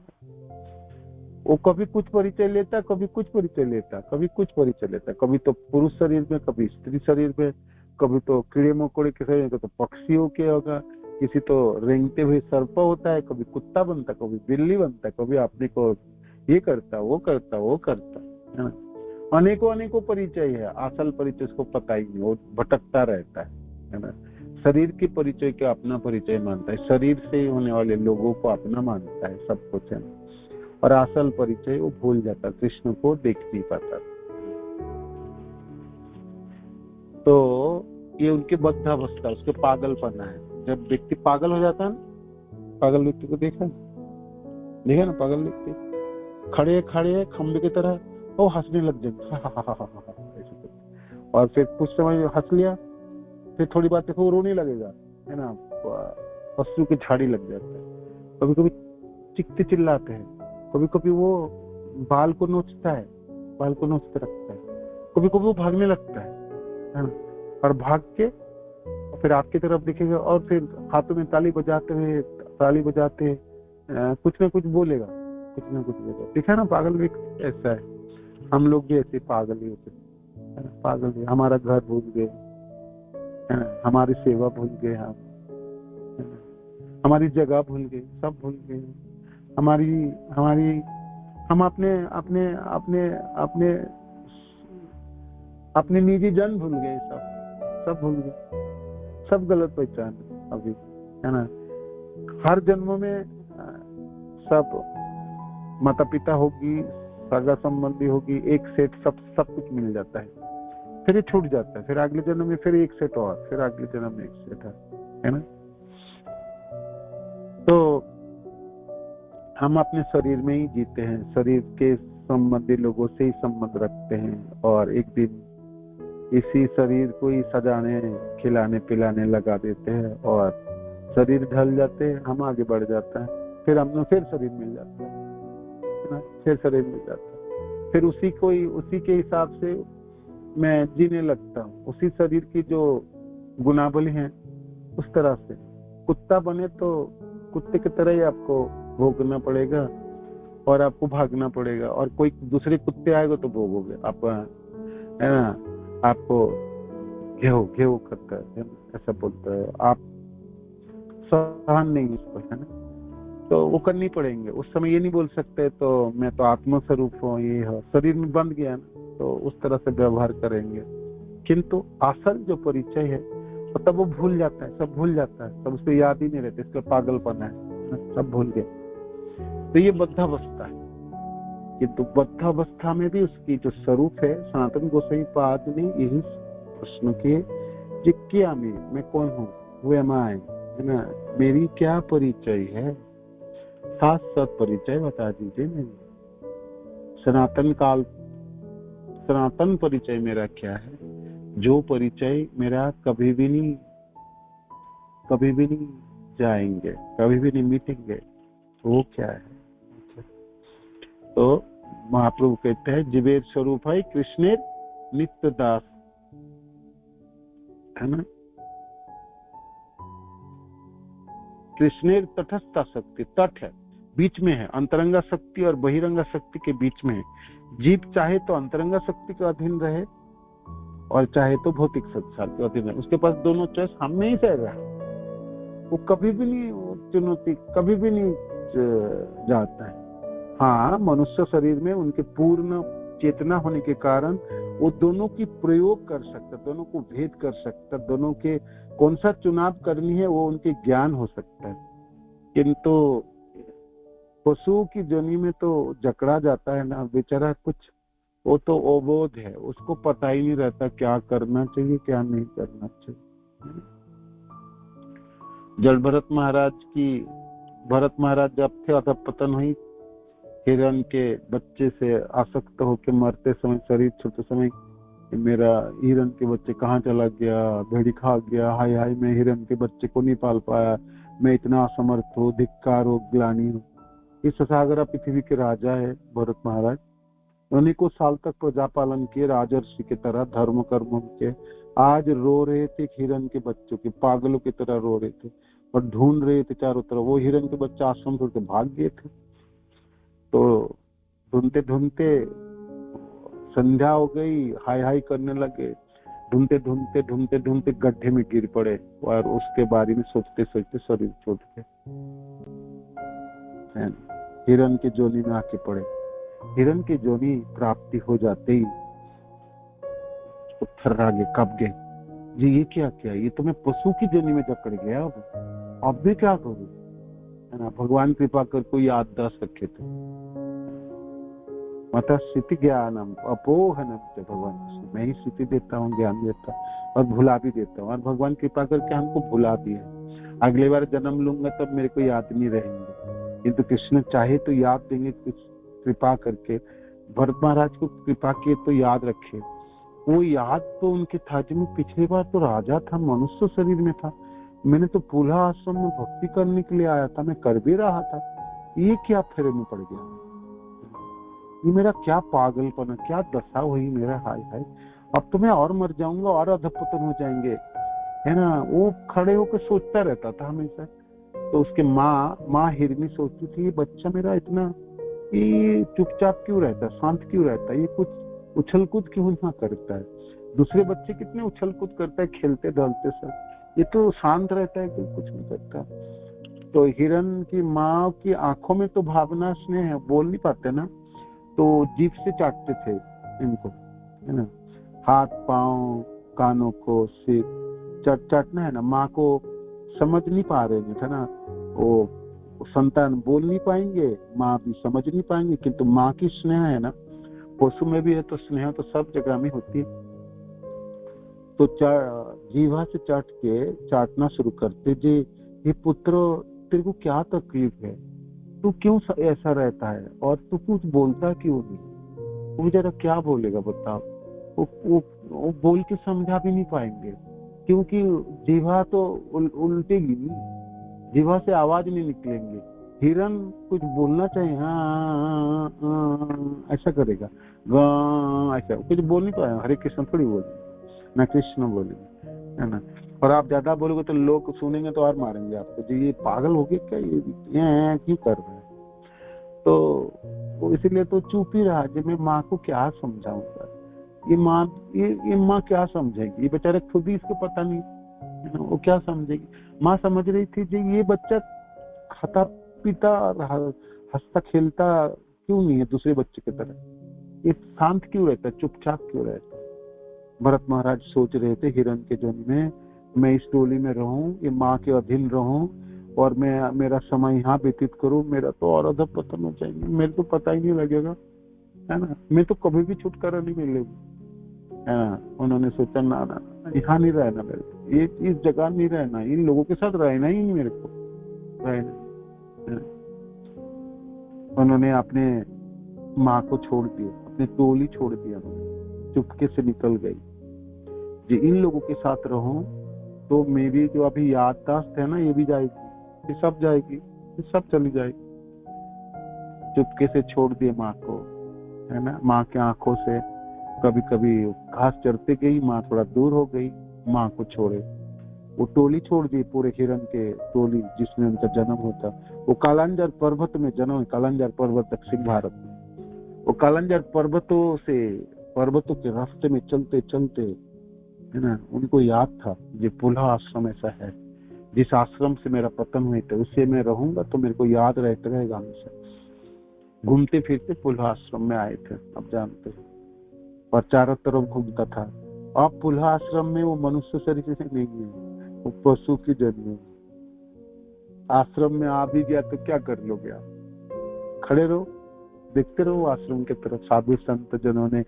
वो कभी कुछ परिचय लेता, कभी कुछ परिचय लेता, कभी तो पुरुष शरीर में, कभी स्त्री शरीर में, कभी तो कीड़े मकोड़े के शरीर में, तो पक्षियों के होगा, किसी तो रेंगते हुए सर्प होता है, कभी कुत्ता बनता, कभी बिल्ली बनता, कभी अपने को ये करता वो करता है ना। अनेकों परिचय है, असल परिचय उसको पता ही नहीं, वो भटकता रहता है ना। शरीर के परिचय को अपना परिचय मानता है, शरीर से होने वाले लोगों को अपना मानता है, सब कुछ है, और असल परिचय वो भूल जाता, कृष्ण को देख नहीं पाता। तो ये उनकी बद्धावस्था, उसके पागलपना है। जब व्यक्ति पागल हो जाता है ना, पागल व्यक्ति को देखा ना, पागल व्यक्ति खड़े खड़े खंबे की तरह वो हंसने लग जाएंगे और फिर कुछ समय हंस लिया, फिर थोड़ी बात देखो वो रोने लगेगा, है ना, पशु की झाड़ी लग जाता है। कभी कभी चिल्लाते चिल्लाते हैं, कभी कभी वो बाल को नोचता है, बाल को नोचते रखता है, कभी कभी वो भागने लगता है ना, और भाग के फिर आपकी तरफ दिखेगा और फिर हाथों में ताली बजाते हुए, ताली बजाते कुछ ना कुछ बोलेगा, कुछ ना कुछ बोलेगा। देखा ना, पागल भी ऐसा है। हम लोग भी ऐसे पागल ही होते हैं, पागल भी। हमारा घर भूल गए, है ना, हमारी सेवा भूल गए, हम हमारी जगह भूल गए, सब भूल गए, हमारी हमारी हम अपने अपने अपने अपने अपने निजी जन भूल गए, सब भूल गए, सब गलत पहचान अभी, है ना। हर जन्म में सब माता पिता होगी, सगा संबंधी होगी, एक सेट, सब कुछ मिल जाता है, फिर ये छूट जाता है, फिर अगले जन्म में फिर एक सेट और, फिर अगले जन्म में एक सेट है ना। तो हम अपने शरीर में ही जीते हैं, शरीर के संबंधी लोगों से ही संबंध रखते हैं, और एक दिन इसी शरीर को ही सजाने, खिलाने पिलाने लगा देते हैं, और शरीर ढल जाते हैं, हम आगे बढ़ जाता है, फिर हमने फिर शरीर मिल जाता है ना, फिर शरीर मिल जाता है, फिर उसी के हिसाब से मैं जीने लगता हूँ, उसी शरीर की जो गुनाबली है उस तरह से। कुत्ता बने तो कुत्ते की तरह ही आपको भोगना पड़ेगा और आपको भागना पड़ेगा, और कोई दूसरे कुत्ते आएगा तो भोगोगे आप, है ना, आपको घेव करता है, ऐसा बोलता है, आप सहन नहीं उसको, है ना, तो वो करनी पड़ेंगे। उस समय ये नहीं बोल सकते तो मैं तो आत्मस्वरूप हूँ, ये है, शरीर में बंध गया ना, तो उस तरह से व्यवहार करेंगे। किंतु असल जो परिचय है तो तब वो भूल जाता है, सब भूल जाता है, सब उसको याद ही नहीं रहता, इसका पागलपना है, सब भूल गए। तो ये बद्धावस्था है। किंतु बद्धावस्था में भी उसकी जो स्वरूप है, सनातन गोसाई पाद ने यही प्रश्न किए कि क्या मैं कौन हूँ, वो एमाय, है ना, मेरी क्या परिचय है, साथ परिचय बता दीजिए मेरी। सनातन परिचय मेरा क्या है, जो परिचय मेरा कभी भी नहीं जाएंगे, कभी भी नहीं मिटेंगे, वो क्या है। तो महाप्रभु कहते हैं जीवेर स्वरूप है कृष्णेर नित्य दास, है ना, कृष्णेर तटस्थ शक्ति, तट है, बीच में है, अंतरंगा शक्ति और बहिरंगा शक्ति के बीच में है। जीव चाहे तो अंतरंगा शक्ति के अधीन रहे और चाहे तो भौतिक संसार के अधीन रहे, उसके पास दोनों चॉइस हम में ही रह रहा, वो कभी भी नहीं चुनौती, कभी भी नहीं जाता है। हाँ, मनुष्य शरीर में उनके पूर्ण चेतना होने के कारण वो दोनों की प्रयोग कर सकता, दोनों को भेद कर सकता, दोनों के कौन सा चुनाव करनी है वो उनके ज्ञान हो सकता है। किंतु पशु की जोनी में तो जकड़ा जाता है ना बेचारा, कुछ वो तो अबोध है, उसको पता ही नहीं रहता क्या करना चाहिए क्या नहीं करना चाहिए। जब भरत महाराज जब थे अधपतन हुई, हिरण के बच्चे से आसक्त होकर मरते समय, शरीर छोटे समय, मेरा हिरण के बच्चे कहाँ चला गया, भेड़ी खा गया, हाय हाय मैं हिरण के बच्चे को नहीं पाल पाया, मैं इतना असमर्थ हूँ, धिक्कार हो, ग्लानि हो। इस सागरा पृथ्वी के राजा है भरत महाराज, उन्हीं को साल तक प्रजा पालन किए राजर्षि की तरह, धर्म कर्म के। आज रो रहे थे हिरण के बच्चों के, पागलों की तरह रो रहे थे और ढूंढ रहे थे चारों तरफ, वो हिरण के बच्चे आश्रम छोड़ के भाग गए थे। तो ढूंढते ढूंढते संध्या हो गई, हाय हाय करने लगे, ढूंढते ढूंढते ढूंढते ढूंढते गड्ढे में गिर पड़े और उसके बारे में सोचते सोचते शरीर छोड़ के हिरण की जोनी में आके पड़े। हिरण की जोनी प्राप्ति हो जाते ही थर्रा गए, कब गए जी, ये क्या किया, ये तो मैं पशु की जोनी में जकड़ गया, अब भी क्या करूं, है ना। भगवान कृपा कर कोई याददाश्त रखे थे, मत स्थिति ज्ञानम अपोहनम, भगवान मैं ही स्थिति देता हूँ, ज्ञान देता हूँ और भुला भी देता हूँ, और भगवान कृपा करके हमको भुला भी है। अगली बार जन्म लूंगा तब मेरे को याद नहीं रहेंगे, किंतु कृष्ण चाहे तो याद देंगे, कुछ कृपा करके। भरत महाराज को कृपा किए तो याद रखे। वो याद तो उनके था जब मैं पिछली बार तो राजा था, मनुष्य शरीर में था, मैंने तो पुला आश्रम में भक्ति करने के लिए आया था, मैं कर भी रहा था, ये क्या फेरे में पड़ गया, ये मेरा क्या पागलपना, क्या दशा हुई मेरा, हाय हाय अब तो मैं और मर जाऊंगा और अधपतन हो जाएंगे, है ना। वो खड़े होकर सोचता रहता था हमेशा। तो उसके माँ हिरनी सोचती थी, ये बच्चा मेरा इतना ये चुपचाप क्यों रहता है, शांत क्यों रहता है, ये कुछ उछल कूद क्यों ना करता है। दूसरे बच्चे कितने उछल कूद करता है खेलते ढलते सब, ये तो शांत रहता है, कोई कुछ नहीं करता। तो हिरण की माँ की आंखों में तो भावना स्नेह है, बोल नहीं पाते ना, तो जीभ से चाटते थे इनको, है ना। हाथ पांव कानों को सिर चाटना है ना। माँ को समझ नहीं पा रहे थे ना, वो संतान बोल नहीं पाएंगे, माँ भी समझ नहीं पाएंगे, किंतु माँ की स्नेह है ना, पशु में भी है तो स्नेह तो सब जगह में होती है। तो जीवा से चाटना शुरू करते जी, ये पुत्र तेरे को क्या तकलीफ है, तू क्यों ऐसा रहता है, और तू कुछ बोलता क्यों नहीं। वो जरा क्या बोलेगा बताओ, वो बोल के समझा भी नहीं पाएंगे, क्योंकि जीवा तो उल्टेगी, जीवा से आवाज नहीं निकलेंगे। हिरन कुछ बोलना चाहिए, हाँ ऐसा करेगा, ऐसा कुछ बोल नहीं पाएगा। हरे कृष्ण थोड़ी बोलेंगे ना, कृष्ण बोलेंगे, है ना। और आप ज्यादा बोलोगे तो लोग सुनेंगे तो और मारेंगे आपको, जी ये पागल हो गए क्या, ये क्यों कर रहे हैं। तो इसीलिए तो चुप ही रहा, जब मैं माँ को क्या समझाऊंगा, ये माँ क्या समझेगी, ये बेचारे खुद ही इसको पता नहीं, वो क्या समझेगी। माँ समझ रही थी जी ये बच्चा खाता पीता हंसता खेलता क्यों नहीं है दूसरे बच्चे की तरह, ये शांत क्यों रहता है, चुपचाप क्यों रहता है। भरत महाराज सोच रहे थे हिरण के जन्म में मैं इस टोली में रहूं, ये माँ के अधीन रहूं, और मैं मेरा समय यहाँ व्यतीत करूं, मेरा तो और अधपतन हो जाएंगे, मेरे को पता ही नहीं लगेगा, है ना, मैं तो कभी भी छुटकारा नहीं मिलेगा, है ना। उन्होंने सोचा ना यहाँ नहीं रहना, मेरे को ये इस जगह नहीं रहना, इन लोगों के साथ रहना ही नहीं, मेरे को रहना। उन्होंने अपने माँ को छोड़ दिया, अपनी टोली छोड़ दिया, चुपके से निकल गई जी। इन लोगों के साथ रहूं तो मेरी जो अभी याददाश्त है ना, ये भी जाएगी, ये सब जाएगी, ये सब चली जाएगी। चुपके से छोड़ दिए माँ को, है ना। माँ के आंखों से कभी कभी घास चरते गई, माँ थोड़ा दूर हो गई, माँ को छोड़े। वो टोली छोड़ दी, पूरे हिरण के टोली जिसमें उनका जन्म होता। वो कालांजर पर्वत में जन्म है, कालांजर पर्वत दक्षिण भारत में। वो कालांजर पर्वतों के रास्ते में चलते चलते, है ना, उनको याद था ये पुला आश्रम ऐसा है, जिस आश्रम से मेरा पतन हुए थे उससे मैं रहूंगा तो मेरे को याद रहता रहेगा हमेशा। घूमते फिरते पुला आश्रम में आए थे, अब जानते हैं, और चारों तरफ घूमता था। अब पुला आश्रम में वो मनुष्य शरीर से नहीं है, वो पशु की जन्म है। आश्रम में आ भी गया तो क्या कर लोगे आप, खड़े रहो, देखते रहो आश्रम की तरफ। साधु संत जनों ने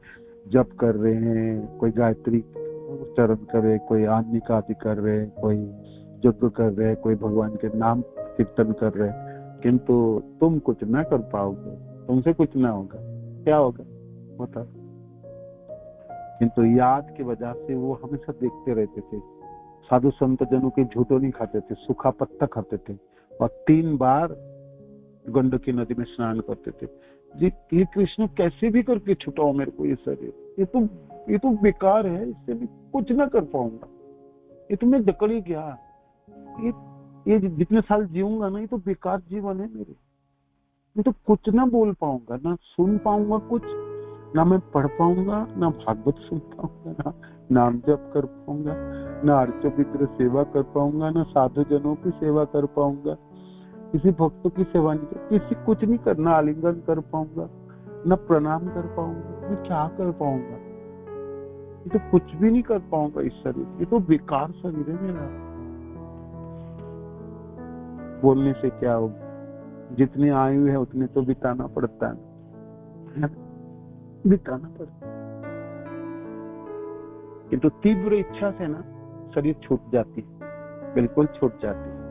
जप कर रहे हैं, कोई गायत्री उच्चारण कर रहे, कोई आन्निका आदि कर रहे, कोई यज्ञ कर रहे, कोई भगवान के नाम कीर्तन कर रहे, किंतु तुम कुछ ना कर पाओगे, तुमसे कुछ ना होगा, क्या होगा बता। किंतु याद की वजह से वो हमेशा देखते रहते थे। साधु संत जनों के झूठो नहीं खाते थे, सूखा पत्ता खाते थे, और 3 बार गंडकी नदी में स्नान करते थे। जी ये कृष्ण कैसे भी करके छुटाओ मेरे को ये शरीर, ये तो बेकार है, इससे मैं कुछ ना कर पाऊंगा, ये तो मैं जकड़ ही गया, ये जितने साल जीऊंगा ना, ये तो बेकार जीवन है मेरे, मैं तो कुछ ना बोल पाऊंगा, ना सुन पाऊंगा कुछ, ना मैं पढ़ पाऊंगा, ना भागवत सुन पाऊंगा, ना नाम जप कर पाऊंगा, ना अर्च विग्रह सेवा कर पाऊंगा, ना साधु जनों की सेवा कर पाऊंगा, किसी भक्तों की सेवा नहीं कर, किसी कुछ नहीं करना, आलिंगन कर पाऊंगा, ना प्रणाम कर पाऊंगा, मैं क्या कर पाऊंगा, ये तो कुछ भी नहीं कर पाऊंगा इस शरीर, ये तो बेकार शरीर है मेरा। बोलने से क्या होगा, जितनी आयु है उतने तो बिताना पड़ता है, बिताना पड़ता। किंतु तीव्र इच्छा से ना शरीर छूट जाती है, बिल्कुल छूट जाती है।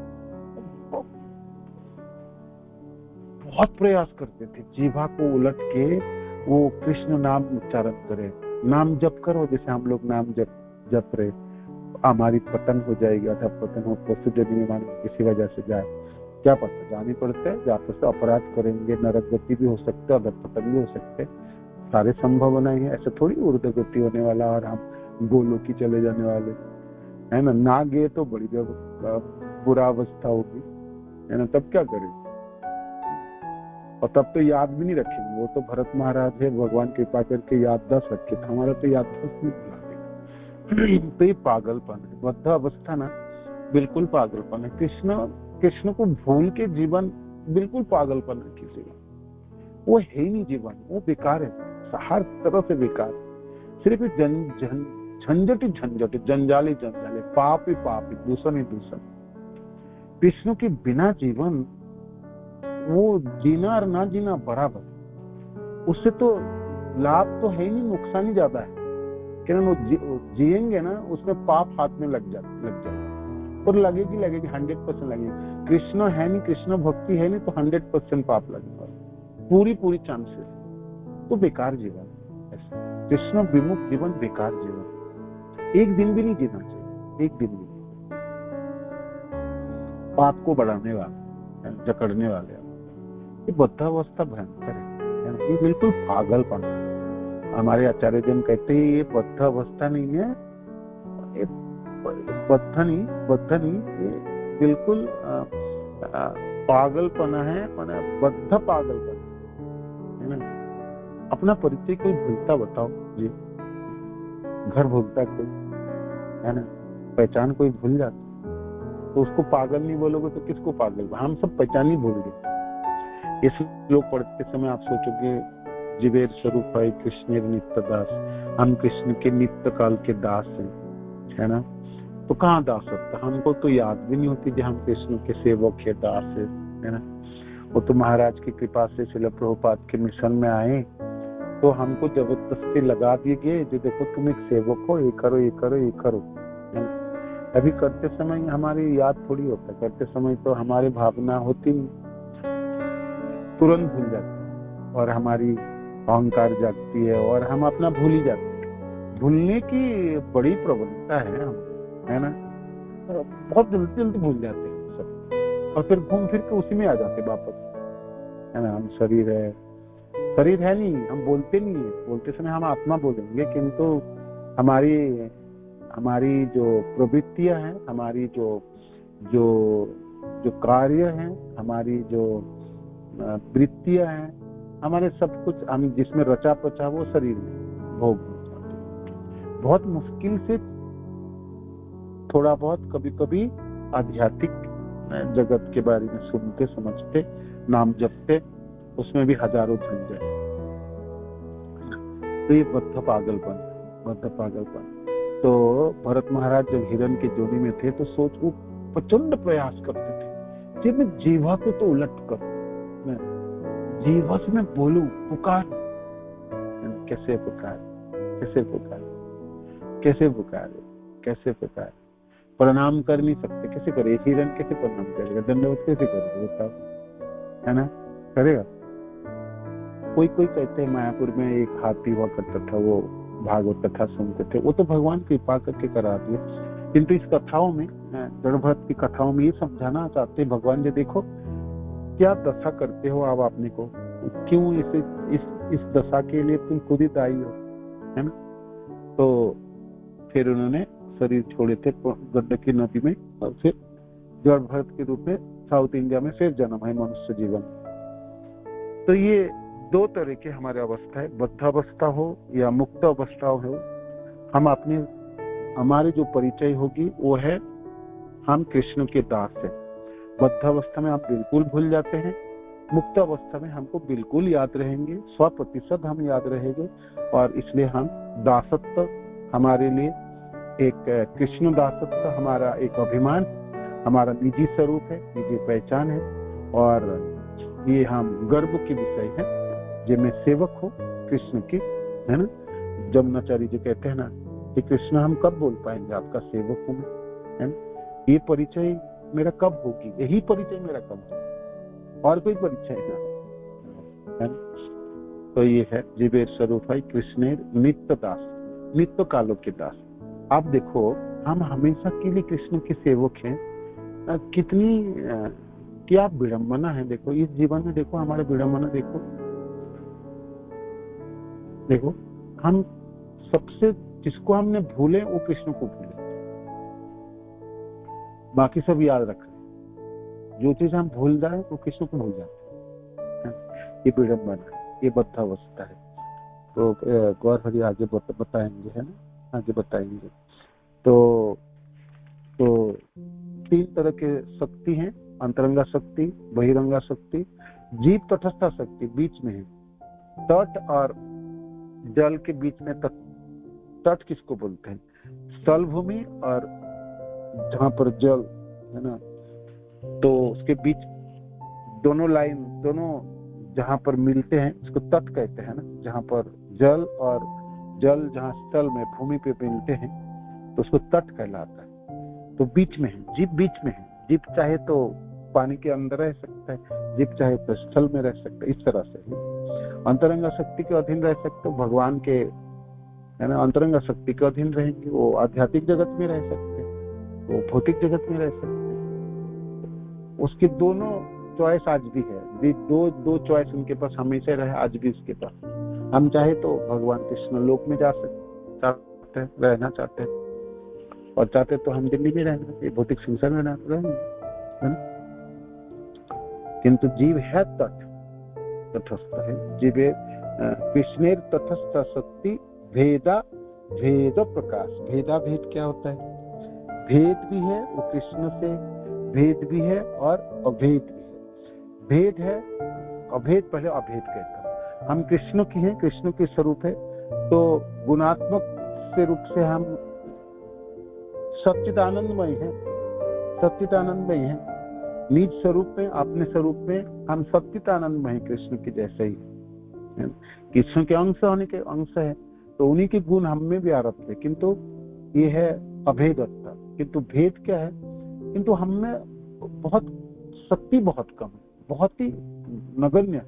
बहुत प्रयास करते थे जीवा को उलट के वो कृष्ण नाम उच्चारण करे, नाम जप करो, जैसे हम लोग नाम जप रहे, हमारी पतन हो जाएगी, अथा पतन हो पशु जन्म में किसी वजह से जाए, क्या पता, जाने पड़ता है, जाते से अपराध करेंगे, नरक गति भी हो सकते है, अधर पतन भी हो सकते है, सारे संभावनाएं है। ऐसे थोड़ी ऊर्ध्व गति होने वाला और हम गोलोकी चले जाने वाले, है ना गए तो बड़ी बुरा अवस्था होगी, है ना, तब क्या करेंगे, और तब तो याद भी नहीं रखेंगे। वो तो भरत महाराज है, भगवान कृपा करके याददाश्त रखे, तो हमारा तो याददाश्त नहीं भुलाते। तो ये पागलपन है, बद्ध अवस्था ना बिल्कुल पागलपन है। कृष्ण को भूल के जीवन बिल्कुल पागलपन है किसी का, वो है ही नहीं जीवन, वो बेकार है, हर तरह से बेकार, सिर्फ झंझट ही जंजाली, पाप ही दूषण ही दूषण। कृष्ण के बिना जीवन वो जीना और ना जीना बराबर, उससे तो लाभ तो है ही नहीं, नुकसान ही ज्यादा है। क्योंकि वो जिएंगे ना, उसमें पाप हाथ में लग जाए और लगेगी 100% लगेगी। कृष्ण है नहीं, कृष्ण भक्ति है नहीं, तो 100% पाप लगेगा, पूरी चांसेस, तो बेकार जीवन। कृष्ण विमुख जीवन बेकार जीवन, एक दिन भी नहीं जीना चाहिए, एक दिन भी। पाप को बढ़ाने वाले, जकड़ने वाले, ये बद्धावस्था भयंकर है, ये बिल्कुल पागलपन है। हमारे आचार्य जन कहते हैं ये बद्धावस्था नहीं है, ये बद्ध नहीं, ये बिल्कुल पागलपना है, बद्ध पागलपन है ना। अपना परिचय कोई भूलता बताओ जी, घर भूलता कोई, है ना, पहचान कोई भूल जाता, तो उसको पागल नहीं बोलोगे तो किसको पागल? हम सब पहचान ही भूल गए। ये श्लोक पढ़ते समय आप सोचोगे जीवेर स्वरूप है कृष्ण नित्य दास, हम कृष्ण के नित्य काल के दास हैं, है ना। तो कहाँ दास होता, हमको तो याद भी नहीं होती कि हम कृष्ण के सेवक है, दास है ना। वो तो महाराज की कृपा से श्रील प्रभुपाद के मिशन में आए, तो हमको जबरदस्ती लगा दिए गए, जो देखो तुम एक सेवक हो, ये करो ये करो ये करो, है ना। अभी करते समय हमारी याद थोड़ी होता, करते समय तो हमारी भावना होती नहीं, तुरंत भूल जाते और हमारी अहंकार जागती है और हम अपना भूल ही जाते हैं। भूलने की बड़ी प्रवणता है हम, है ना, बहुत जल्दी भूल जाते हैं सब, और फिर घूम फिर के उसी में आ जाते वापस, है ना। हम शरीर है नहीं, हम बोलते नहीं है, बोलते समय हम आत्मा बोलेंगे, किंतु हमारी जो प्रवृत्तियां हैं, हमारी जो कार्य हैं, हमारी जो वृत्तियां हैं, हमारे सब कुछ हम जिसमें रचा पचा वो शरीर में भोग में, बहुत मुश्किल से थोड़ा बहुत कभी आध्यात्मिक जगत के बारे में सुनते समझते, नाम जपते, उसमें भी हजारों झंझट। तो ये बद्ध पागलपन। तो भरत महाराज जब हिरण के जोनी में थे तो सोच वो प्रचंड प्रयास करते थे कि मैं जीवा को तो उलट कर, मैं जीवा से मैं बोलूं, पुकार, कैसे पुकार, प्रणाम कर नहीं सकते, कैसे करे? हिरण कैसे प्रणाम करेगा, दंडवत कैसे करेगा बताओ, है ना, करेगा? कोई कहते हैं मायापुर में एक हाथी हुआ करता था, वो भागवत कथा सुनते थे, वो तो भगवान कृपा करके करा दिए, किंतु इस कथाओं में, जड़ भरत की कथाओं में ये समझाना चाहते भगवान जी, देखो क्या दशा करते हो आप अपने को, क्यों इस दशा के लिए तुम खुद ही दायी हो, है ना। तो फिर उन्होंने शरीर छोड़े थे गंडकी नदी में, और फिर जड़ भरत के रूप में साउथ इंडिया में फिर जन्म है मनुष्य जीवन। तो ये दो तरह के हमारे अवस्था है, बद्धावस्था हो या मुक्त अवस्था हो। हम हमारी जो परिचय होगी वो है हम कृष्ण के दास हैं। बद्धावस्था में आप बिल्कुल भूल जाते हैं, मुक्त अवस्था में हमको बिल्कुल याद रहेंगे, 100% हम याद रहेंगे, और इसलिए हम दासत्व हमारे लिए एक कृष्ण दासत्व हमारा एक अभिमान, हमारा निजी स्वरूप है, निजी पहचान है, और ये हम गर्व की विषय है जे मैं सेवक हो कृष्ण की, है ना। जमुनाचार्य जी कहते हैं ना कि कृष्ण हम कब बोल पाएंगे आपका सेवक हूँ मैं, है ना? ये परिचय मेरा कब होगी, यही परिचय मेरा कब होगी, और कोई परिचय ना, है ना? तो ये है जीवेर स्वरूप है कृष्णेर नित्य दास, नित्य कालों के दास। आप देखो हम हमेशा के लिए कृष्ण के सेवक हैं, कितनी क्या विडंबना है। देखो इस जीवन में, देखो हमारा विडंबना, देखो देखो हम सबसे जिसको हमने भूले वो कृष्ण को भूले, बाकी सब याद रख रहे। जो चीज हम भूल जाए वो कृष्ण को भूल जाते हैं। ये विडंबना है, ये बद्धावस्था है। तो गौर हरि आगे बताएंगे, है ना, आगे बताएंगे। तो 3 तरह के शक्ति हैं, अंतरंगा शक्ति, बहिरंगा शक्ति, जीव तटस्थ शक्ति बीच में है। तट और जल के बीच में तट किसको बोलते हैं? स्थल भूमि और जहां पर जल है ना, तो उसके बीच दोनों लाइन, दोनों जहां पर मिलते हैं उसको तट कहते हैं ना। जहां पर जल और जल जहां स्थल में भूमि पे मिलते हैं तो उसको तट कहलाता है। तो बीच में है, जीव बीच में है। जीव चाहे तो पानी के अंदर रह सकता है, जीव चाहे तो स्थल में रह सकता है। इस तरह से है। अंतरंगा शक्ति के अधीन रह सकते हो, भगवान के, है ना, अंतरंगा शक्ति के अधीन रहेंगे। वो आध्यात्मिक जगत में रह सकते हैं, वो भौतिक जगत में रह सकते हैं। उसकी दोनों चॉइस आज भी है। दो चॉइस उनके पास हमेशा रहे, आज भी उसके पास। हम चाहे तो भगवान कृष्ण लोक में जा सकते हैं, रहना चाहते हैं, और चाहते तो हम दिल्ली में रहना, ये भौतिक संसार में रहेंगे, है ना। किंतु जीव है तटस्थ है। जीवे कृष्णेर तटस्थ शक्ति भेदा भेद प्रकाश। भेदा भेद क्या होता है? भेद भी है वो कृष्ण से, भेद भी है और अभेद भी है। भेद है, अभेद पहले अभेद कहता हूं। हम कृष्ण की हैं, कृष्ण के स्वरूप है, तो गुणात्मक से रूप से हम सच्चिदानंदमय है, सच्चिदानंदमय है। निज स्वरूप में, अपने स्वरूप में हम सच्चिदानंदमय हैं, कृष्ण के जैसे ही। कृष्ण के अंश होने के अंश है, तो उन्हीं के गुण हम में भी आरोपित है। किंतु ये है अभेदत्ता। किंतु भेद क्या है? किंतु हम में बहुत शक्ति बहुत कम है, बहुत ही नगण्य।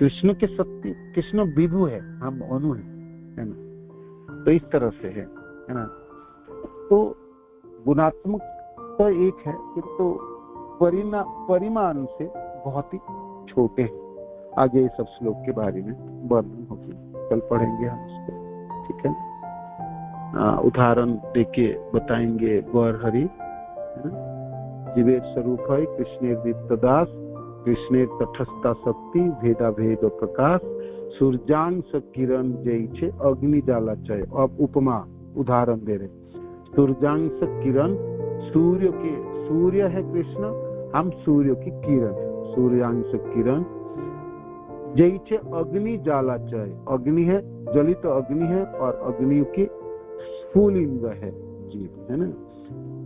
कृष्ण की शक्ति, कृष्ण विभु है, हम अनु है ना। तो इस तरह से है ना। तो गुणात्मक तो एक है, किंतु परिमाण से बहुत ही छोटे हैं। आगे ये सब श्लोक के बारे में वर्णन होगी, कल पढ़ेंगे हम इसको, ठीक है। उदाहरण देके बताएंगे गौर हरि। जीवेर स्वरूप है कृष्णेर नित्यदास, कृष्णेर तटस्था शक्ति, भेदा भेद प्रकाश, सूर्यांश किरण जैसे अग्नि जाला चय। अब उपमा उदाहरण दे रहे। सूर्यांश किरण, सूर्य के, सूर्य है कृष्ण, हम सूर्य की किरण है, सूर्यांश किरण। जैसे अग्नि जाला चय, अग्नि है, जलित अग्नि है, और अग्नि की स्फुलिंग है जीव, है ना।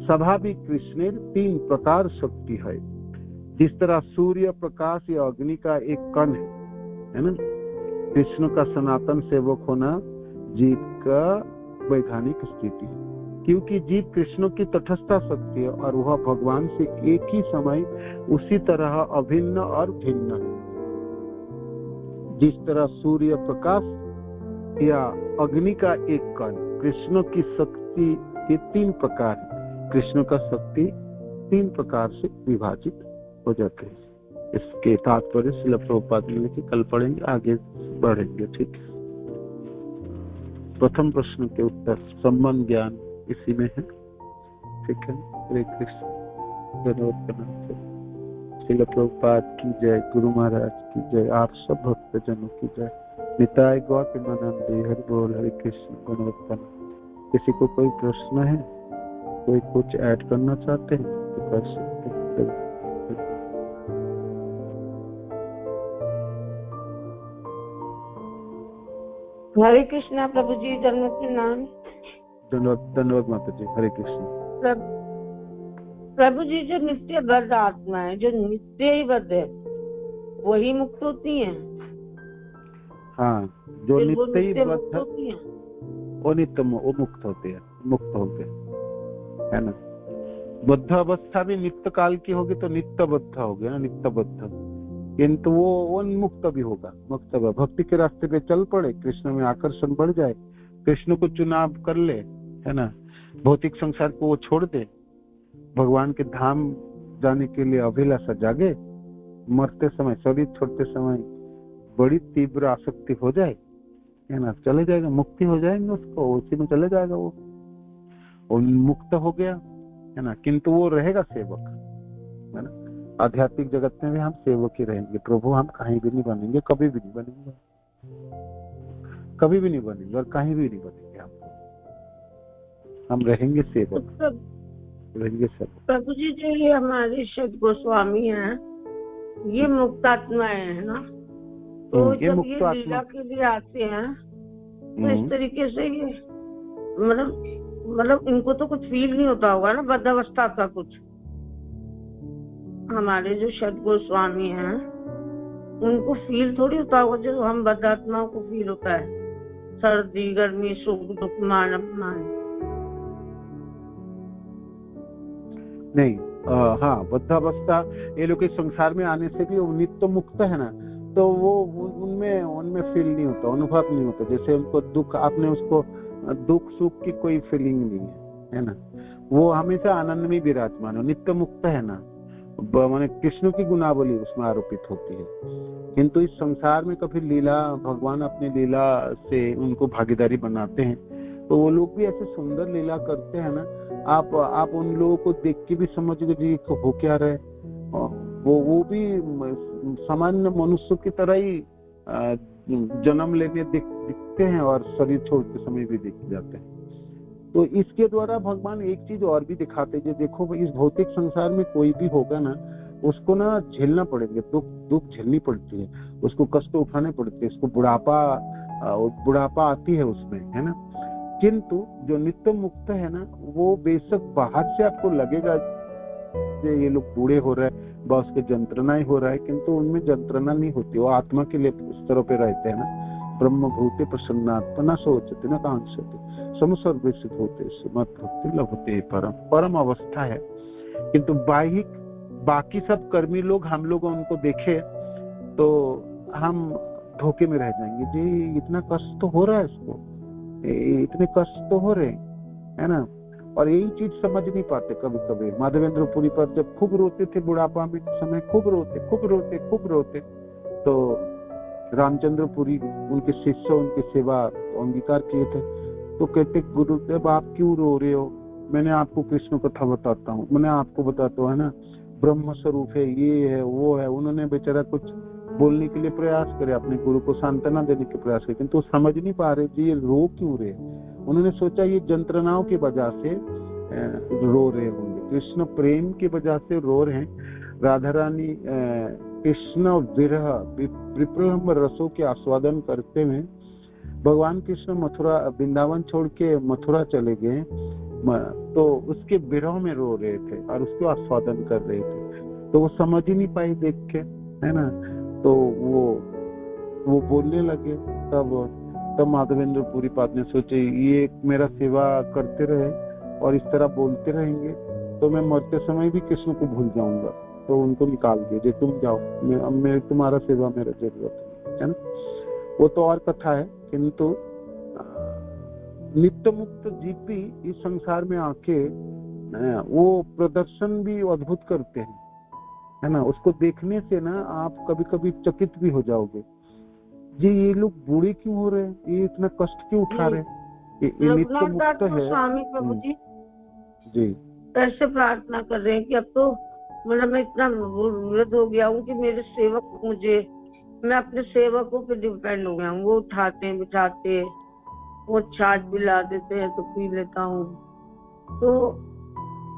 स्वाभाविक कृष्णेर 3 प्रकार शक्ति है। जिस तरह सूर्य प्रकाश या अग्नि का एक कण है ना। कृष्ण का सनातन सेवक होना जीव का वैधानिक स्थिति है, क्योंकि जीव कृष्ण की तटस्था शक्ति है और वह भगवान से एक ही समय उसी तरह अभिन्न और भिन्न है। जिस तरह सूर्य प्रकाश या अग्नि का एक कण, कृष्ण की शक्ति के 3 प्रकार है। कृष्ण का शक्ति 3 प्रकार से विभाजित हो जाते हैं। इसके तात्पर्य श्रील प्रभुपाद ने लिखे, कल पढ़ेंगे, आगे बढ़ेंगे, ठीक है। प्रथम प्रश्न के उत्तर संबंध ज्ञान इसी में है, ठीक है। हरे कृष्ण, धन्यवाद करना से श्रील प्रभुपाद की जय, गुरु महाराज की जय, आप सब भक्त जनों की जय। निताय गौर प्रेमानंद, हरि बोल, हरे कृष्ण, धन्यवाद करना। किसी को कोई प्रश्न है, कोई कुछ ऐड करना चाहते हैं तो कर सकते हैं। हरे कृष्णा प्रभु जी, जन्म के नाम। धन्यवाद माता जी, हरे कृष्ण। प्रभु जी, जो नित्य बद्ध आत्मा है, जो नित्य ही बद्ध है, वही मुक्त होती है। हाँ, जो नित्य ही बद्ध होती है, वो मुक्त होते हैं, मुक्त होते है ना। बद्ध अवस्था भी नित्य काल की होगी तो नित्य बद्ध हो गया ना, नित्य बद्ध। किंतु वो मुक्त भी होगा, मुक्त होगा। भक्ति के रास्ते पे चल पड़े, कृष्ण में आकर्षण बढ़ जाए, कृष्ण को चुनाव कर ले, है ना, भौतिक संसार को वो छोड़ दे, भगवान के धाम जाने के लिए अभिलाषा जागे, मरते समय, शरीर छोड़ते समय बड़ी तीव्र आसक्ति हो जाए, है ना, चले जाएगा, मुक्ति हो जाएंगे उसको, उसी में चले जाएगा वो मुक्त हो गया, है ना। किंतु वो रहेगा सेवक, है ना। आध्यात्मिक जगत में भी हम सेवक ही रहेंगे, प्रभु हम कहीं भी नहीं बनेंगे, कभी भी नहीं बनेंगे, कभी भी नहीं बनेंगे और कहीं भी नहीं बनेंगे। हम रहेंगे सेवक, रहेंगे सेवक। प्रभु जी, जो ये हमारे सद गोस्वामी हैं, ये मुक्त आत्माएं है ना, तो जब ये लीला के लिए आते हैं तो इस तरीके से ये मतलब इनको तो कुछ फील नहीं होता होगा ना बद्धावस्था का कुछ। हमारे जो सद गोस्वामी हैं उनको फील थोड़ी होता होगा जो हम बद्धात्माओं को फील होता है, सर्दी गर्मी सुख दुख मान अपमान। नहीं, हाँ, बद्धावस्था ये लोग इस संसार में आने से भी नित्य मुक्त है ना, तो वो उनमें फील नहीं होता, अनुभव नहीं होता। जैसे उनको दुख, आपने उसको दुख सुख की कोई फीलिंग नहीं है ना, वो हमेशा आनंद में विराजमान हो, नित्य मुक्त है ना। माने कृष्ण की गुणावली उसमें आरोपित होती है। किंतु इस संसार में कभी लीला, भगवान अपनी लीला से उनको भागीदारी बनाते हैं, तो वो लोग भी ऐसे सुंदर लीला करते हैं ना, आप उन लोगों को देख के भी समझोगे जी हो क्या रहे, वो भी सामान्य मनुष्य की तरह ही जन्म लेने दिखते हैं और शरीर छोड़ते समय भी दिख जाते हैं। तो इसके द्वारा भगवान एक चीज और भी दिखाते हैं, देखो इस भौतिक संसार में कोई भी होगा ना, उसको ना झेलना पड़ेंगे, दुख झेलनी पड़ती है, उसको कष्ट उठाने पड़ते हैं, उसको बुढ़ापा आती है उसमें, है ना। किंतु जो नित्य मुक्त है ना, वो बेशक बाहर से आपको लगेगा ये लोग बूढ़े हो रहे हैं, बस के जंत्रणा ही हो रहा है, किंतु उनमें जंत्रणा नहीं होती, वो आत्मा के लिए उस तरह पे रहते हैं ना। ब्रह्म भूते प्रसन्नात्मा न सोचते न कांक्षते समसर्वेषित होते मत भक्ति लभते परम अवस्था है। किंतु बाकी सब कर्मी लोग, हम लोग उनको देखे तो हम धोखे में रह जाएंगे, जी इतना कष्ट तो हो रहा है इसको, इतने कष्ट तो हो रहे है ना। और यही चीज समझ नहीं पाते कभी कभी। माधवेंद्र पुरी पर जब खूब रोते थे बुढ़ापा में समय, खूब रोते, तो रामचंद्र पुरी उनके शिष्य उनकी सेवा अंगीकार किए थे, तो कहते गुरुदेव आप क्यों रो रहे हो, मैंने आपको कृष्ण कथा बताता हूँ, मैंने आपको बताता हूँ, है ना, ब्रह्म स्वरूप है, ये है वो है। उन्होंने बेचारा कुछ बोलने के लिए प्रयास करे, अपने गुरु को सांत्वना देने के प्रयास करे, किंतु समझ नहीं पा रहे जी ये रो क्यों रहे। उन्होंने सोचा ये जंत्रणाओं की वजह से रो रहे होंगे, कृष्ण प्रेम की वजह से रो रहे हैं। राधा रानी कृष्ण विरह विप्रलंब रसों के आस्वादन करते हुए भगवान कृष्ण मथुरा वृंदावन छोड़ के मथुरा चले गए, तो उसके विरह में रो रहे थे और उसको आस्वादन कर रहे थे, तो वो समझ ही नहीं पाई देख के, है ना। तो वो बोलने लगे, तब माधवेंद्र पुरी पाद ने सोचे ये मेरा सेवा करते रहे और इस तरह बोलते रहेंगे तो मैं मरते समय भी कृष्ण को भूल जाऊंगा, तो उनको निकाल दिए, तुम जाओ, मैं तुम्हारा सेवा मेरा जरूरत है ना। वो तो और कथा है, किंतु नित्य मुक्त जीव भी इस संसार में आके वो प्रदर्शन भी अद्भुत करते हैं, है ना। उसको देखने से ना आप कभी कभी चकित भी हो जाओगे, जी ये लोग बूढ़े क्यों हो रहे हैं, ये इतना कष्ट क्यों उठा रहे हैं, ये नित्य मुक्त है। स्वामी प्रभु जी कैसे प्रार्थना कर रहे हैं कि अब तो मतलब मैं इतना वृद्ध हो गया हूँ कि मेरे सेवक मैं अपने सेवकों पे डिपेंड हो गया हूँ, वो उठाते हैं बिठाते, वो छाछ पिला देते हैं तो पी लेता हूँ, तो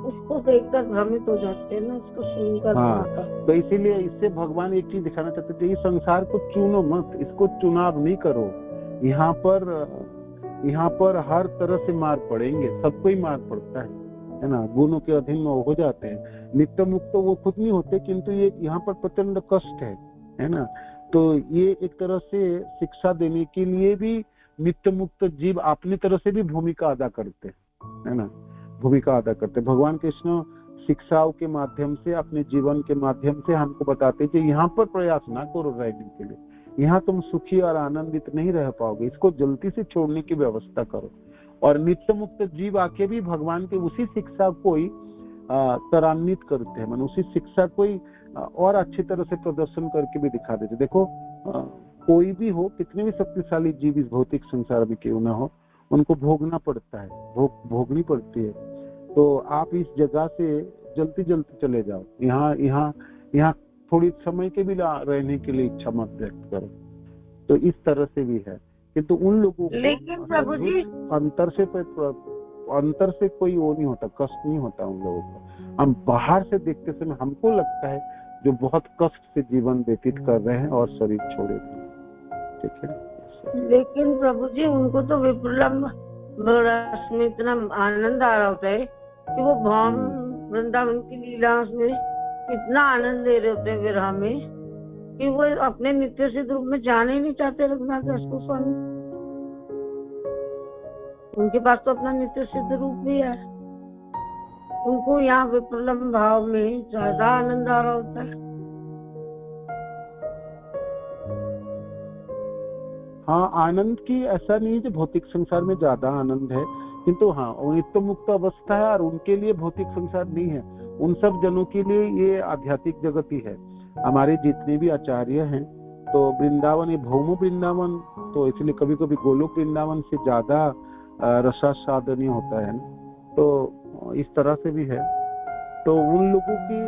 उसको देखकर भ्रमित हो जाते हैं ना, उसको सुनकर। हाँ, तो इसीलिए इससे भगवान एक चीज दिखाना चाहते थे, इस संसार को चुनो मत, इसको चुनाव नहीं करो। यहाँ पर हर तरह से मार पड़ेंगे, सबको ही मार पड़ता है ना, गुणों के अधीन में हो जाते हैं। नित्य मुक्त तो वो खुद नहीं होते, किंतु ये यहाँ पर प्रचंड कष्ट है ना। तो ये एक तरह से शिक्षा देने के लिए भी नित्य मुक्त जीव अपनी तरह से भी भूमिका अदा करते है ना, भूमिका अदा करते। भगवान कृष्ण शिक्षाओं के माध्यम से, अपने जीवन के माध्यम से हमको बताते कि यहाँ पर प्रयास ना करो रहने के लिए, यहाँ तुम सुखी और आनंदित नहीं रह पाओगे, इसको जल्दी से छोड़ने की व्यवस्था करो। और नित्य मुक्त जीव आके भी भगवान के उसी शिक्षा को ही त्वरान्वित करते हैं, उसी शिक्षा को ही और अच्छी तरह से प्रदर्शन करके भी दिखा देते। देखो कोई भी हो, कितने भी शक्तिशाली जीव इस भौतिक संसार में क्यों ना हो, उनको भोगना पड़ता है, भोगनी पड़ती है। तो आप इस जगह से जल्दी जल्दी चले जाओ, यहाँ थोड़ी समय के भी रहने के लिए इच्छा मत व्यक्त करो। तो इस तरह से भी है, किंतु उन लोगों को लेकिन प्रभु जी अंतर से कोई वो नहीं होता, कष्ट नहीं होता उन लोगों को। हम बाहर से देखते समय हमको लगता है जो बहुत कष्ट से जीवन व्यतीत कर रहे हैं और शरीर छोड़े, ठीक है। लेकिन प्रभु जी उनको तो विप्लव रस में इतना आनंद आ रहा होता है कि वो भाम वृंदावन की लीला में इतना आनंद ले रहे होते हैं विरह में कि वो अपने नित्य सिद्ध रूप में जाने ही नहीं चाहते रघुनाथ दास गोस्वामी। उनके पास तो अपना नित्य सिद्ध रूप भी है, उनको यहाँ विप्लव भाव में ज्यादा आनंद आ रहा होता है। हाँ, आनंद की ऐसा नहीं है कि भौतिक संसार में ज्यादा आनंद है, किंतु हाँ नित्य मुक्त अवस्था है और उनके लिए भौतिक संसार नहीं है। उन सब जनों के लिए ये आध्यात्मिक जगत ही है। हमारे जितने भी आचार्य हैं तो वृंदावन, ये भौम वृंदावन, तो इसलिए कभी कभी गोलोक वृंदावन से ज्यादा रसास्वादनीय होता है ना, तो इस तरह से भी है। तो उन लोगों की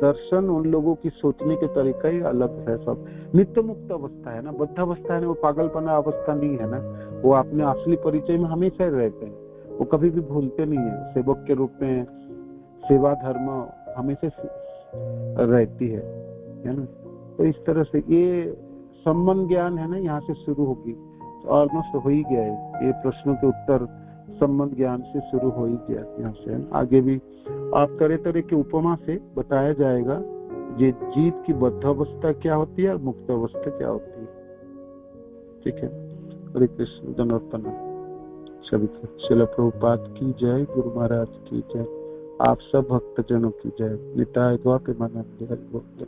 दर्शन, उन लोगों की सोचने के तरीका ही अलग है। सब नित्य मुक्त अवस्था है ना, बद्ध अवस्था है ना, वो पागलपना अवस्था नहीं है ना, वो अपने असली परिचय में हमेशा रहते हैं, वो कभी भी भूलते नहीं है। सेवक के रूप में सेवा धर्म हमेशा रहती है ना। तो इस तरह से ये संबंध ज्ञान है ना, यहाँ से शुरू होगी, ऑलमोस्ट हो ही गया है। ये प्रश्नों के उत्तर संबंध ज्ञान से शुरू हो ही गया, यहाँ से आगे भी आप तरह तरह के उपमा से बताया जाएगा ये जीत की बद्ध अवस्था क्या होती है और मुक्त अवस्था क्या होती है, ठीक है। हरे कृष्ण, जनार्दन सभी श्रील प्रभुपाद की जय, गुरु महाराज की जय, आप सब भक्त जनों की जय। निताय गौर प्रेमानंद हरि बोल।